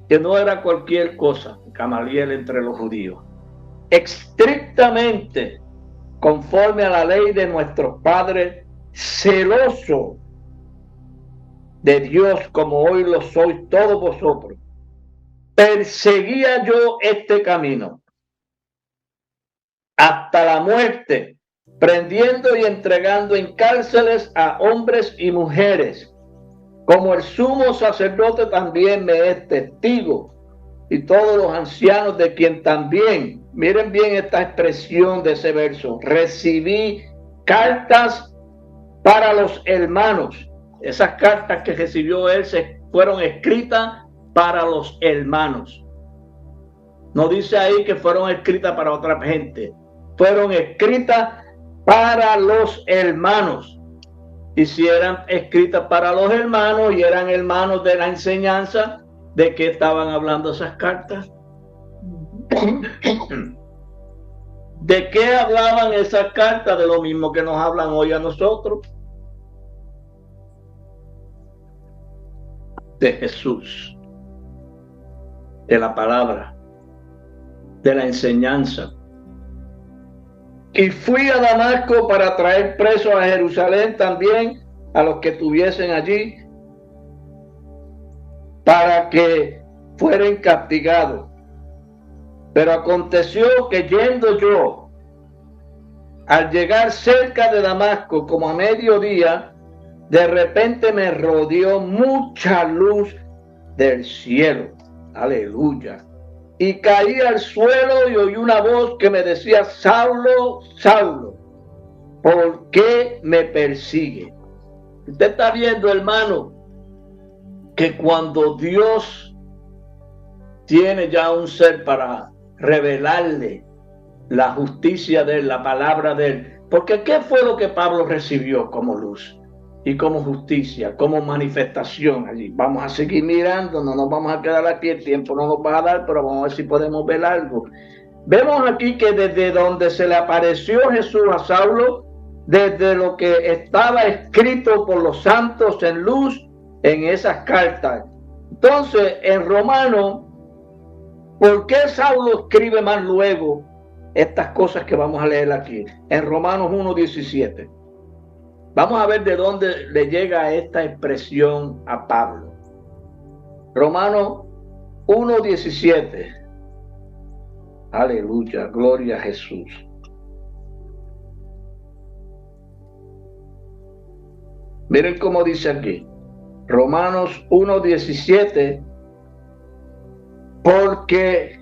que no era cualquier cosa, Gamaliel entre los judíos, estrictamente conforme a la ley de nuestros padres, celoso de Dios como hoy lo sois todos vosotros. Perseguía yo este camino hasta la muerte, prendiendo y entregando en cárceles a hombres y mujeres, como el sumo sacerdote también me es testigo, y todos los ancianos, de quien también, miren bien esta expresión de ese verso, recibí cartas para los hermanos. Esas cartas que recibió él fueron escritas para los hermanos. No dice ahí que fueron escritas para otra gente, fueron escritas para los hermanos. Y si eran escritas para los hermanos y eran hermanos de la enseñanza, ¿de qué estaban hablando esas cartas? ¿De qué hablaban esas cartas? De lo mismo que nos hablan hoy a nosotros. De Jesús, de la palabra, de la enseñanza. Y fui a Damasco para traer presos a Jerusalén también a los que estuviesen allí, para que fueran castigados. Pero aconteció que yendo yo, al llegar cerca de Damasco, como a mediodía, de repente me rodeó mucha luz del cielo. Aleluya. Y caí al suelo y oí una voz que me decía: Saulo, Saulo, ¿por qué me persigue? Usted está viendo, hermano, que cuando Dios tiene ya un ser para revelarle la justicia de él, la palabra de él, porque ¿qué fue lo que Pablo recibió como luz y como justicia, como manifestación allí? Vamos a seguir mirando, no nos vamos a quedar aquí, el tiempo no nos va a dar, pero vamos a ver si podemos ver algo. Vemos aquí que desde donde se le apareció Jesús a Saulo, desde lo que estaba escrito por los santos en luz en esas cartas. Entonces, en Romanos, ¿por qué Saulo escribe más luego estas cosas que vamos a leer aquí? En Romanos 1:17. Vamos a ver de dónde le llega esta expresión a Pablo. Romanos 1:17. Aleluya, gloria a Jesús. Miren cómo dice aquí. Romanos 1:17. Porque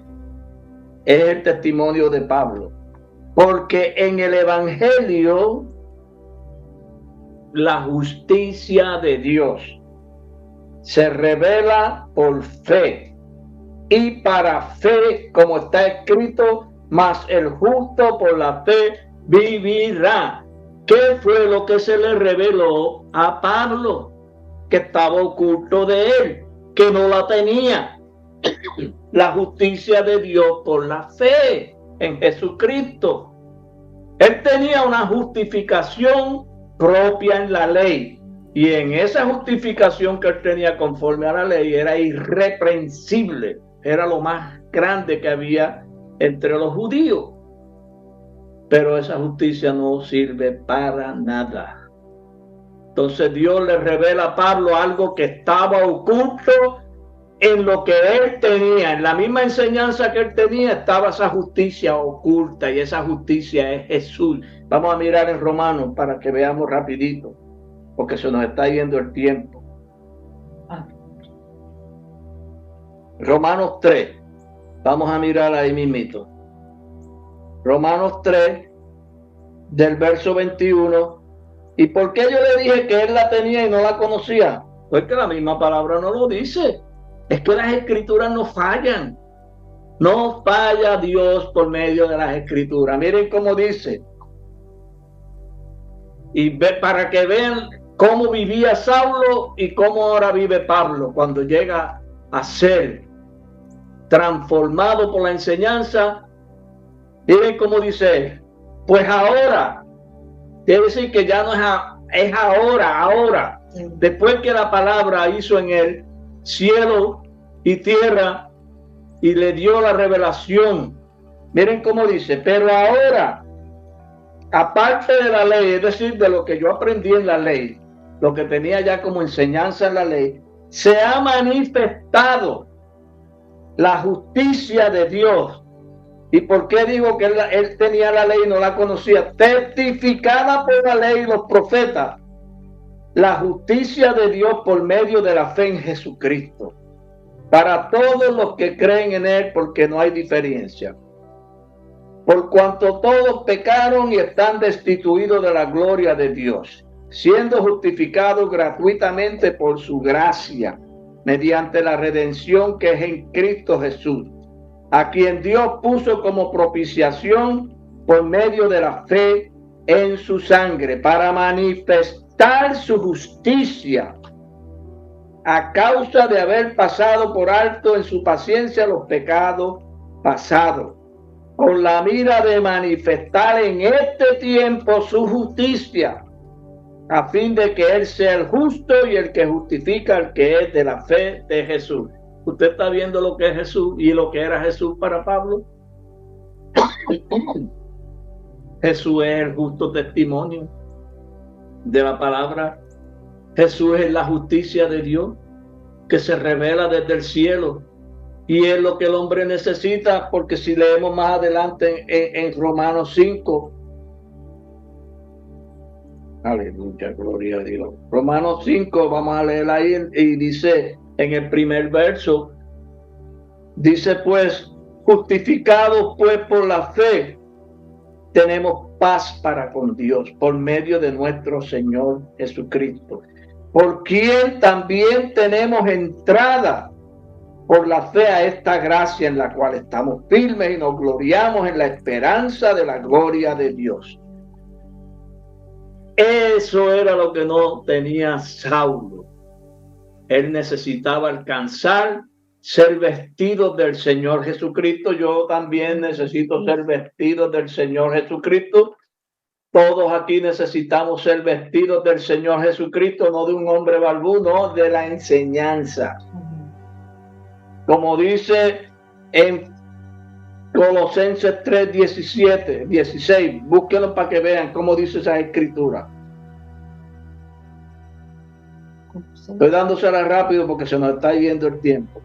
es el testimonio de Pablo. Porque en el Evangelio la justicia de Dios se revela por fe, y para fe, como está escrito, mas el justo por la fe vivirá. ¿Qué fue lo que se le reveló a Pablo? Que estaba oculto de él, que no la tenía. La justicia de Dios por la fe en Jesucristo. Él tenía una justificación propia en la ley, y en esa justificación que él tenía conforme a la ley era irreprensible, era lo más grande que había entre los judíos. Pero esa justicia no sirve para nada. Entonces Dios le revela a Pablo algo que estaba oculto en lo que él tenía. En la misma enseñanza que él tenía estaba esa justicia oculta, y esa justicia es Jesús. Vamos a mirar en Romanos para que veamos rapidito, porque se nos está yendo el tiempo. Romanos 3. Vamos a mirar ahí mismito. Romanos 3, del verso 21. ¿Y por qué yo le dije que él la tenía y no la conocía? Pues que la misma palabra no lo dice. Es que las escrituras no fallan. No falla Dios por medio de las escrituras. Miren cómo dice. Y para que vean cómo vivía Saulo y cómo ahora vive Pablo cuando llega a ser transformado por la enseñanza. Miren cómo dice: pues ahora, quiere decir que ya no es ahora, después que la palabra hizo en él cielo y tierra y le dio la revelación. Miren cómo dice: pero ahora, aparte de la ley, es decir, de lo que yo aprendí en la ley, lo que tenía ya como enseñanza en la ley, se ha manifestado la justicia de Dios. ¿Y por qué digo que él tenía la ley y no la conocía? Testificada por la ley y los profetas, la justicia de Dios por medio de la fe en Jesucristo, para todos los que creen en él, porque no hay diferencia. Por cuanto todos pecaron y están destituidos de la gloria de Dios, siendo justificados gratuitamente por su gracia, mediante la redención que es en Cristo Jesús, a quien Dios puso como propiciación por medio de la fe en su sangre, para manifestar su justicia, a causa de haber pasado por alto en su paciencia los pecados pasados, con la mira de manifestar en este tiempo su justicia, a fin de que Él sea el justo y el que justifica al que es de la fe de Jesús. ¿Usted está viendo lo que es Jesús y lo que era Jesús para Pablo? Jesús es el justo testimonio de la palabra. Jesús es la justicia de Dios que se revela desde el cielo, y es lo que el hombre necesita, porque si leemos más adelante en Romanos 5, aleluya, gloria a Dios. Romanos 5, vamos a leer ahí, y dice en el primer verso, dice pues, justificados pues por la fe, tenemos paz para con Dios por medio de nuestro Señor Jesucristo, por quien también tenemos entrada por la fe a esta gracia en la cual estamos firmes y nos gloriamos en la esperanza de la gloria de Dios. Eso era lo que no tenía Saulo. Él necesitaba alcanzar, ser vestido del Señor Jesucristo. Yo también necesito ser vestido del Señor Jesucristo. Todos aquí necesitamos ser vestidos del Señor Jesucristo, no de un hombre barbudo, de la enseñanza. Como dice en Colosenses 3, 17, 16, búsquenlo para que vean cómo dice esa escritura. Estoy dándosela rápido porque se nos está yendo el tiempo.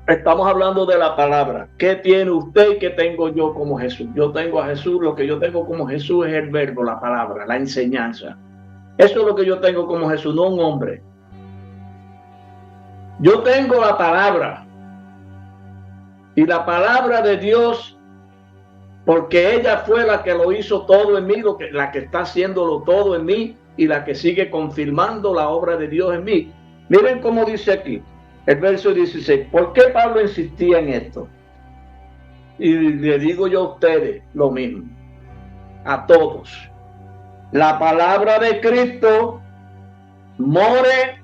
Estamos hablando de la palabra. ¿Qué tiene usted y qué tengo yo como Jesús? Yo tengo a Jesús, lo que yo tengo como Jesús es el verbo, la palabra, la enseñanza. Eso es lo que yo tengo como Jesús, no un hombre. Yo tengo la palabra, y la palabra de Dios, porque ella fue la que lo hizo todo en mí, la que está haciéndolo todo en mí, y la que sigue confirmando la obra de Dios en mí. Miren cómo dice aquí, el verso 16. ¿Por qué Pablo insistía en esto? Y le digo yo a ustedes lo mismo, a todos. La palabra de Cristo more,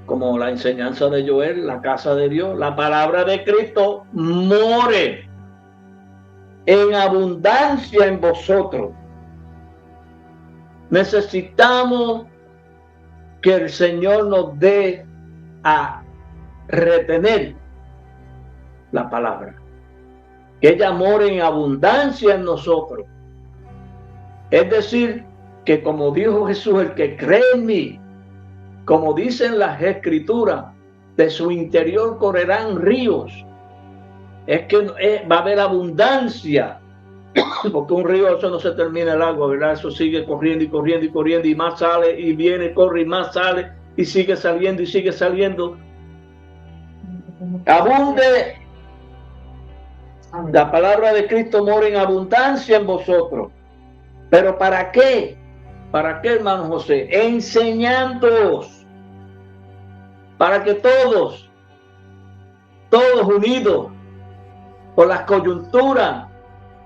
como la enseñanza de Joel, la casa de Dios. La palabra de Cristo more en abundancia en vosotros. Necesitamos que el Señor nos dé a retener la palabra, que ella more en abundancia en nosotros. Es decir, que como dijo Jesús, el que cree en mí, como dicen las escrituras, de su interior correrán ríos. Es que va a haber abundancia, porque un río, eso no se termina el agua, ¿verdad? Eso sigue corriendo y corriendo y corriendo, y más sale y viene, corre y más sale, y sigue saliendo y sigue saliendo. Abunde, la palabra de Cristo mora en abundancia en vosotros. ¿Pero para qué? ¿Para qué, hermano José? Enseñándoos, para que todos unidos por las coyunturas,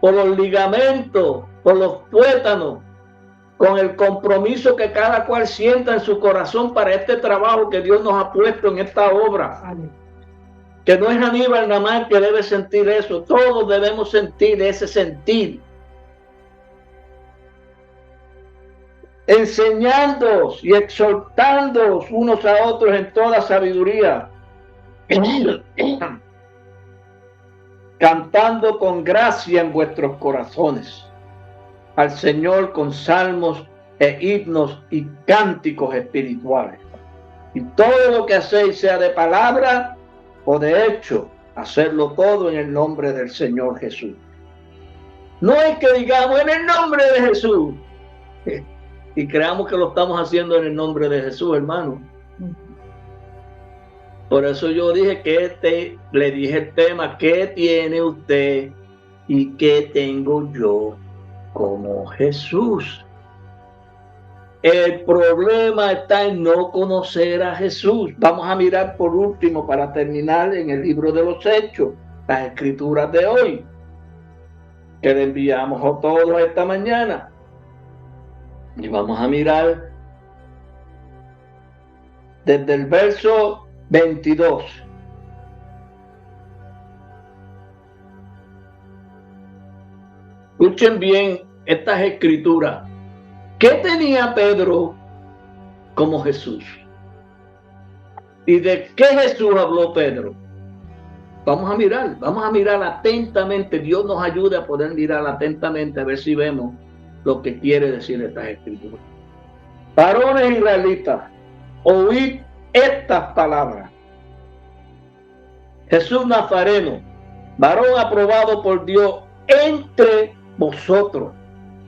por los ligamentos, por los tuétanos, con el compromiso que cada cual sienta en su corazón para este trabajo que Dios nos ha puesto en esta obra. Amén. Que no es Aníbal nada más que debe sentir eso, todos debemos sentir ese sentir. Enseñándoos y exhortándoos unos a otros en toda sabiduría, cantando con gracia en vuestros corazones al Señor con salmos e himnos y cánticos espirituales. Y todo lo que hacéis, sea de palabra o de hecho, hacerlo todo en el nombre del Señor Jesús. No es que digamos en el nombre de Jesús y creamos que lo estamos haciendo en el nombre de Jesús, hermano. Por eso yo dije que le dije el tema, ¿qué tiene usted y qué tengo yo como Jesús? El problema está en no conocer a Jesús. Vamos a mirar por último, para terminar, en el libro de los Hechos, las escrituras de hoy, que le enviamos a todos esta mañana. Y vamos a mirar desde el verso 22. Escuchen bien estas escrituras. ¿Qué tenía Pedro como Jesús? ¿Y de qué Jesús habló Pedro? Vamos a mirar atentamente. Dios nos ayude a poder mirar atentamente a ver si vemos lo que quiere decir estas escrituras. Varones israelitas, oíd estas palabras. Jesús Nazareno, varón aprobado por Dios entre vosotros,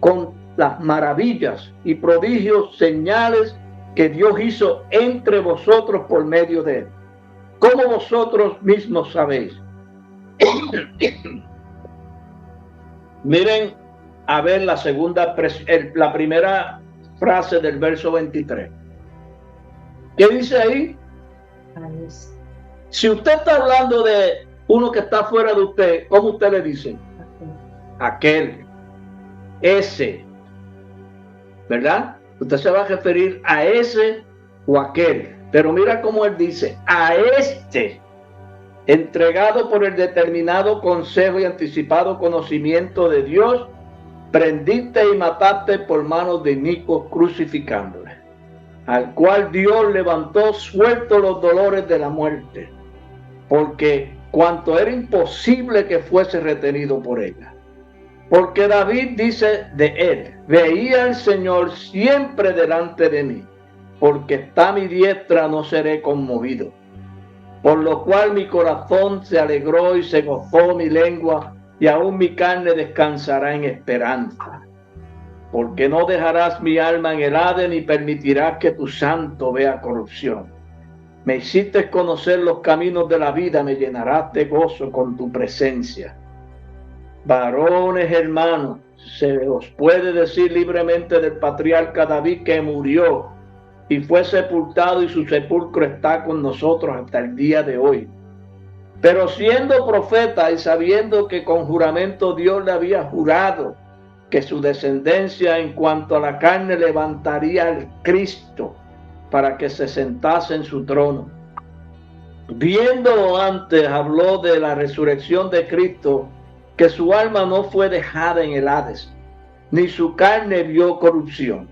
con las maravillas y prodigios, señales que Dios hizo entre vosotros por medio de él, como vosotros mismos sabéis. Miren a ver la primera frase del verso 23. ¿Qué dice ahí? Si usted está hablando de uno que está fuera de usted, ¿cómo usted le dice? Aquel, ese, ¿verdad? Usted se va a referir a ese o aquel. Pero mira cómo él dice, a este, entregado por el determinado consejo y anticipado conocimiento de Dios, prendiste y mataste por manos de inicuos crucificándole, al cual Dios levantó suelto los dolores de la muerte, porque cuanto era imposible que fuese retenido por ella. Porque David dice de él, veía al Señor siempre delante de mí, porque está a mi diestra, no seré conmovido. Por lo cual mi corazón se alegró y se gozó mi lengua, y aún mi carne descansará en esperanza. Porque no dejarás mi alma en el Hades, ni permitirás que tu santo vea corrupción. Me hiciste conocer los caminos de la vida, me llenarás de gozo con tu presencia. Varones hermanos, se os puede decir libremente del patriarca David que murió y fue sepultado, y su sepulcro está con nosotros hasta el día de hoy. Pero siendo profeta y sabiendo que con juramento Dios le había jurado que su descendencia en cuanto a la carne levantaría al Cristo para que se sentase en su trono, viéndolo antes, habló de la resurrección de Cristo, que su alma no fue dejada en el Hades, ni su carne vio corrupción.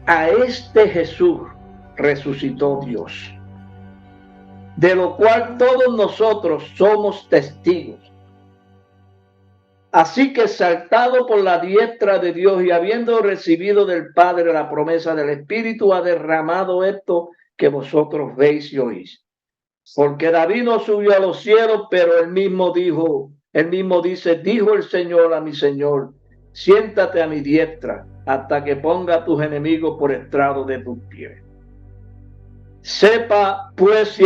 A este Jesús resucitó Dios, de lo cual todos nosotros somos testigos. Así que, saltado por la diestra de Dios y habiendo recibido del Padre la promesa del Espíritu, ha derramado esto que vosotros veis y oís. Porque David no subió a los cielos, pero él mismo dice, dijo el Señor a mi Señor, siéntate a mi diestra hasta que ponga a tus enemigos por estrado de tus pies. Sepa pues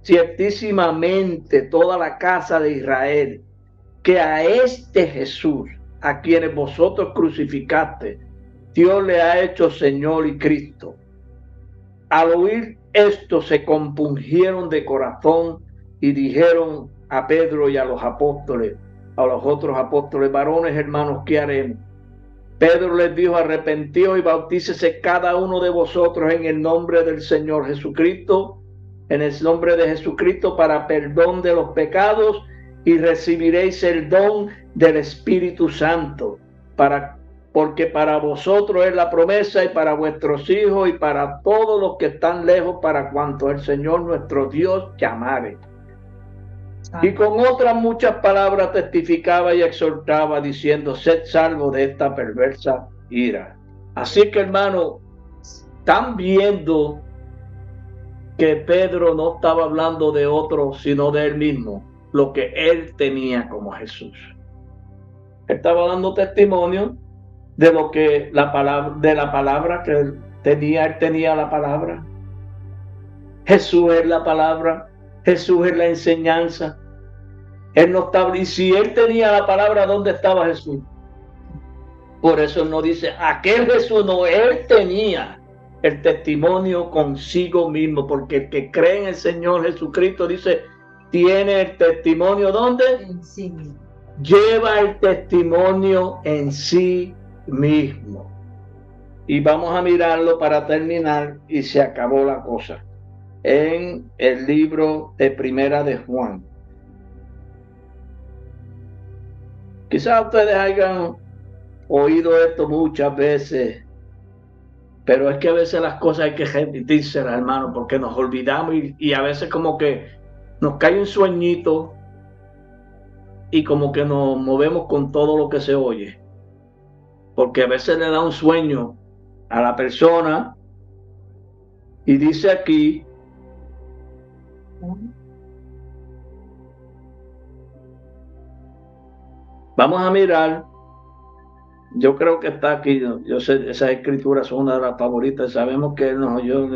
ciertísimamente toda la casa de Israel, que a este Jesús, a quienes vosotros crucificaste, Dios le ha hecho Señor y Cristo. Al oír esto se compungieron de corazón y dijeron a Pedro y a los apóstoles, a los otros apóstoles, varones hermanos, ¿qué haremos? Pedro les dijo, arrepentíos y bautícese cada uno de vosotros en el nombre del Señor Jesucristo, en el nombre de Jesucristo, para perdón de los pecados, y recibiréis el don del Espíritu Santo, porque para vosotros es la promesa, y para vuestros hijos, y para todos los que están lejos, para cuanto el Señor nuestro Dios llamare. Y con otras muchas palabras testificaba y exhortaba, diciendo, sed salvos de esta perversa ira. Así que, hermano, están viendo que Pedro no estaba hablando de otro, sino de él mismo, lo que él tenía como Jesús. Estaba dando testimonio de lo que la palabra que él tenía la palabra. Jesús es la palabra, Jesús es la enseñanza. Él no estaba, y si él tenía la palabra, ¿dónde estaba Jesús? Por eso no dice, aquel Jesús no, él tenía el testimonio consigo mismo, porque el que cree en el Señor Jesucristo, dice, tiene el testimonio, ¿dónde? En sí mismo. Lleva el testimonio en sí mismo. Y vamos a mirarlo para terminar, y se acabó la cosa. En el libro de Primera de Juan. Quizás ustedes hayan oído esto muchas veces, pero es que a veces las cosas hay que repetírselas, hermano, porque nos olvidamos y a veces como que nos cae un sueñito y como que nos movemos con todo lo que se oye. Porque a veces le da un sueño a la persona y dice aquí, vamos a mirar, yo creo que está aquí, yo sé, esas escrituras son una de las favoritas, sabemos que nos oyó,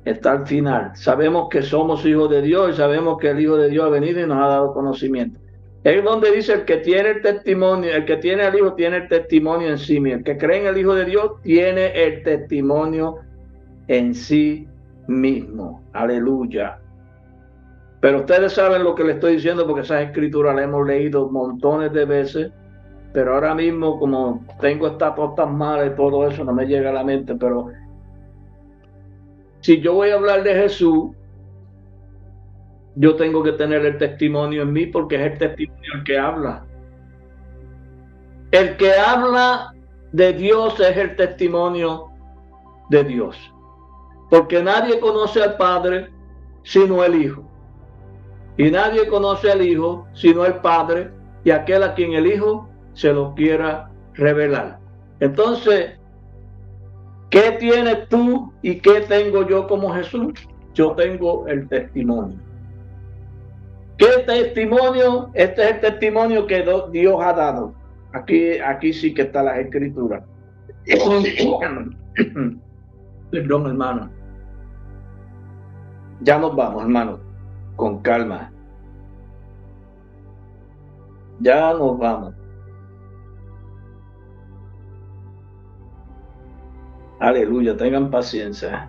está al final, sabemos que somos hijos de Dios y sabemos que el Hijo de Dios ha venido y nos ha dado conocimiento. Es donde dice el que tiene el testimonio, el que tiene al Hijo tiene el testimonio en sí mismo, el que cree en el Hijo de Dios tiene el testimonio en sí mismo. Aleluya. Pero ustedes saben lo que les estoy diciendo porque esas escrituras las hemos leído montones de veces, pero ahora mismo como tengo estas cosas malas y todo eso no me llega a la mente, pero si yo voy a hablar de Jesús, yo tengo que tener el testimonio en mí porque es el testimonio el que habla. El que habla de Dios es el testimonio de Dios. Porque nadie conoce al Padre sino el Hijo. Y nadie conoce al Hijo sino el Padre y aquel a quien el Hijo se lo quiera revelar. Entonces, ¿qué tienes tú y qué tengo yo como Jesús? Yo tengo el testimonio. ¿Qué testimonio? Este es el testimonio que Dios ha dado. Aquí sí que está las escrituras. Perdón, hermano. Ya nos vamos, hermano. Con calma. Ya nos vamos. Aleluya, tengan paciencia.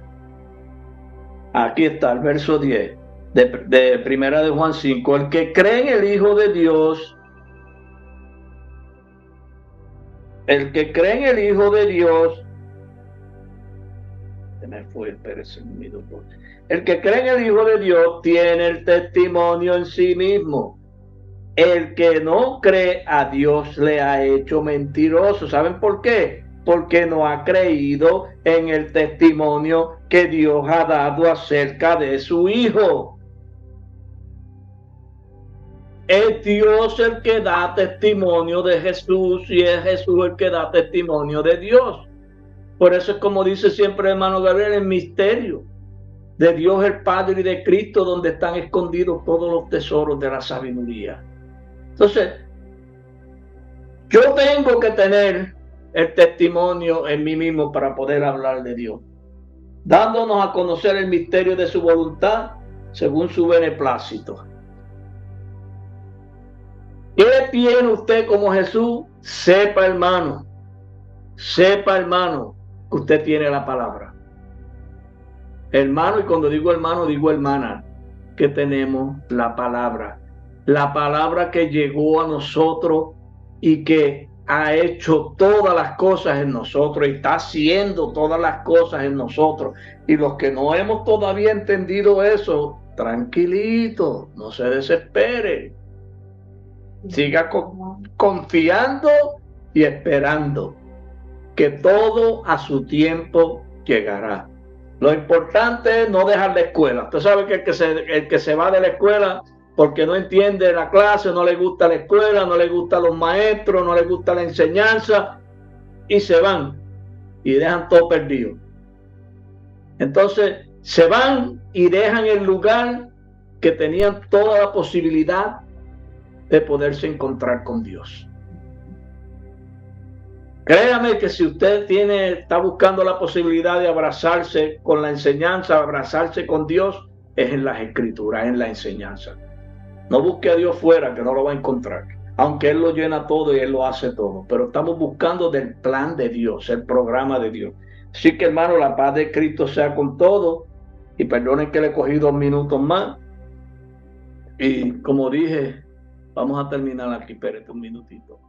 Aquí está el verso 10 de Primera de Juan 5. El que cree en el Hijo de Dios, el que cree en el Hijo de Dios, se me fue, espérese un minuto. El que cree en el Hijo de Dios tiene el testimonio en sí mismo. El que no cree a Dios le ha hecho mentiroso. ¿Saben por qué? Porque no ha creído en el testimonio que Dios ha dado acerca de su Hijo. Es Dios el que da testimonio de Jesús y es Jesús el que da testimonio de Dios. Por eso es como dice siempre hermano Gabriel, el misterio de Dios el Padre y de Cristo donde están escondidos todos los tesoros de la sabiduría. Entonces, yo tengo que tener el testimonio en mí mismo para poder hablar de Dios, dándonos a conocer el misterio de su voluntad según su beneplácito. ¿Qué tiene usted como Jesús? Sepa, hermano, que usted tiene la palabra. Hermano, y cuando digo hermano, digo hermana, que tenemos la palabra que llegó a nosotros y que ha hecho todas las cosas en nosotros y está haciendo todas las cosas en nosotros. Y los que no hemos todavía entendido eso, tranquilito, no se desespere. Siga confiando y esperando que todo a su tiempo llegará. Lo importante es no dejar la escuela. Usted sabe que el que se va de la escuela porque no entiende la clase, no le gusta la escuela, no le gustan los maestros, no le gusta la enseñanza y se van y dejan todo perdido. Entonces se van y dejan el lugar que tenían toda la posibilidad de poderse encontrar con Dios. Créame que si usted está buscando la posibilidad de abrazarse con la enseñanza, abrazarse con Dios, es en las escrituras, en la enseñanza. No busque a Dios fuera, que no lo va a encontrar. Aunque Él lo llena todo y Él lo hace todo. Pero estamos buscando del plan de Dios, el programa de Dios. Así que, hermano, la paz de Cristo sea con todo. Y perdonen que le cogí 2 minutos más. Y como dije, vamos a terminar aquí. Espérate un minutito.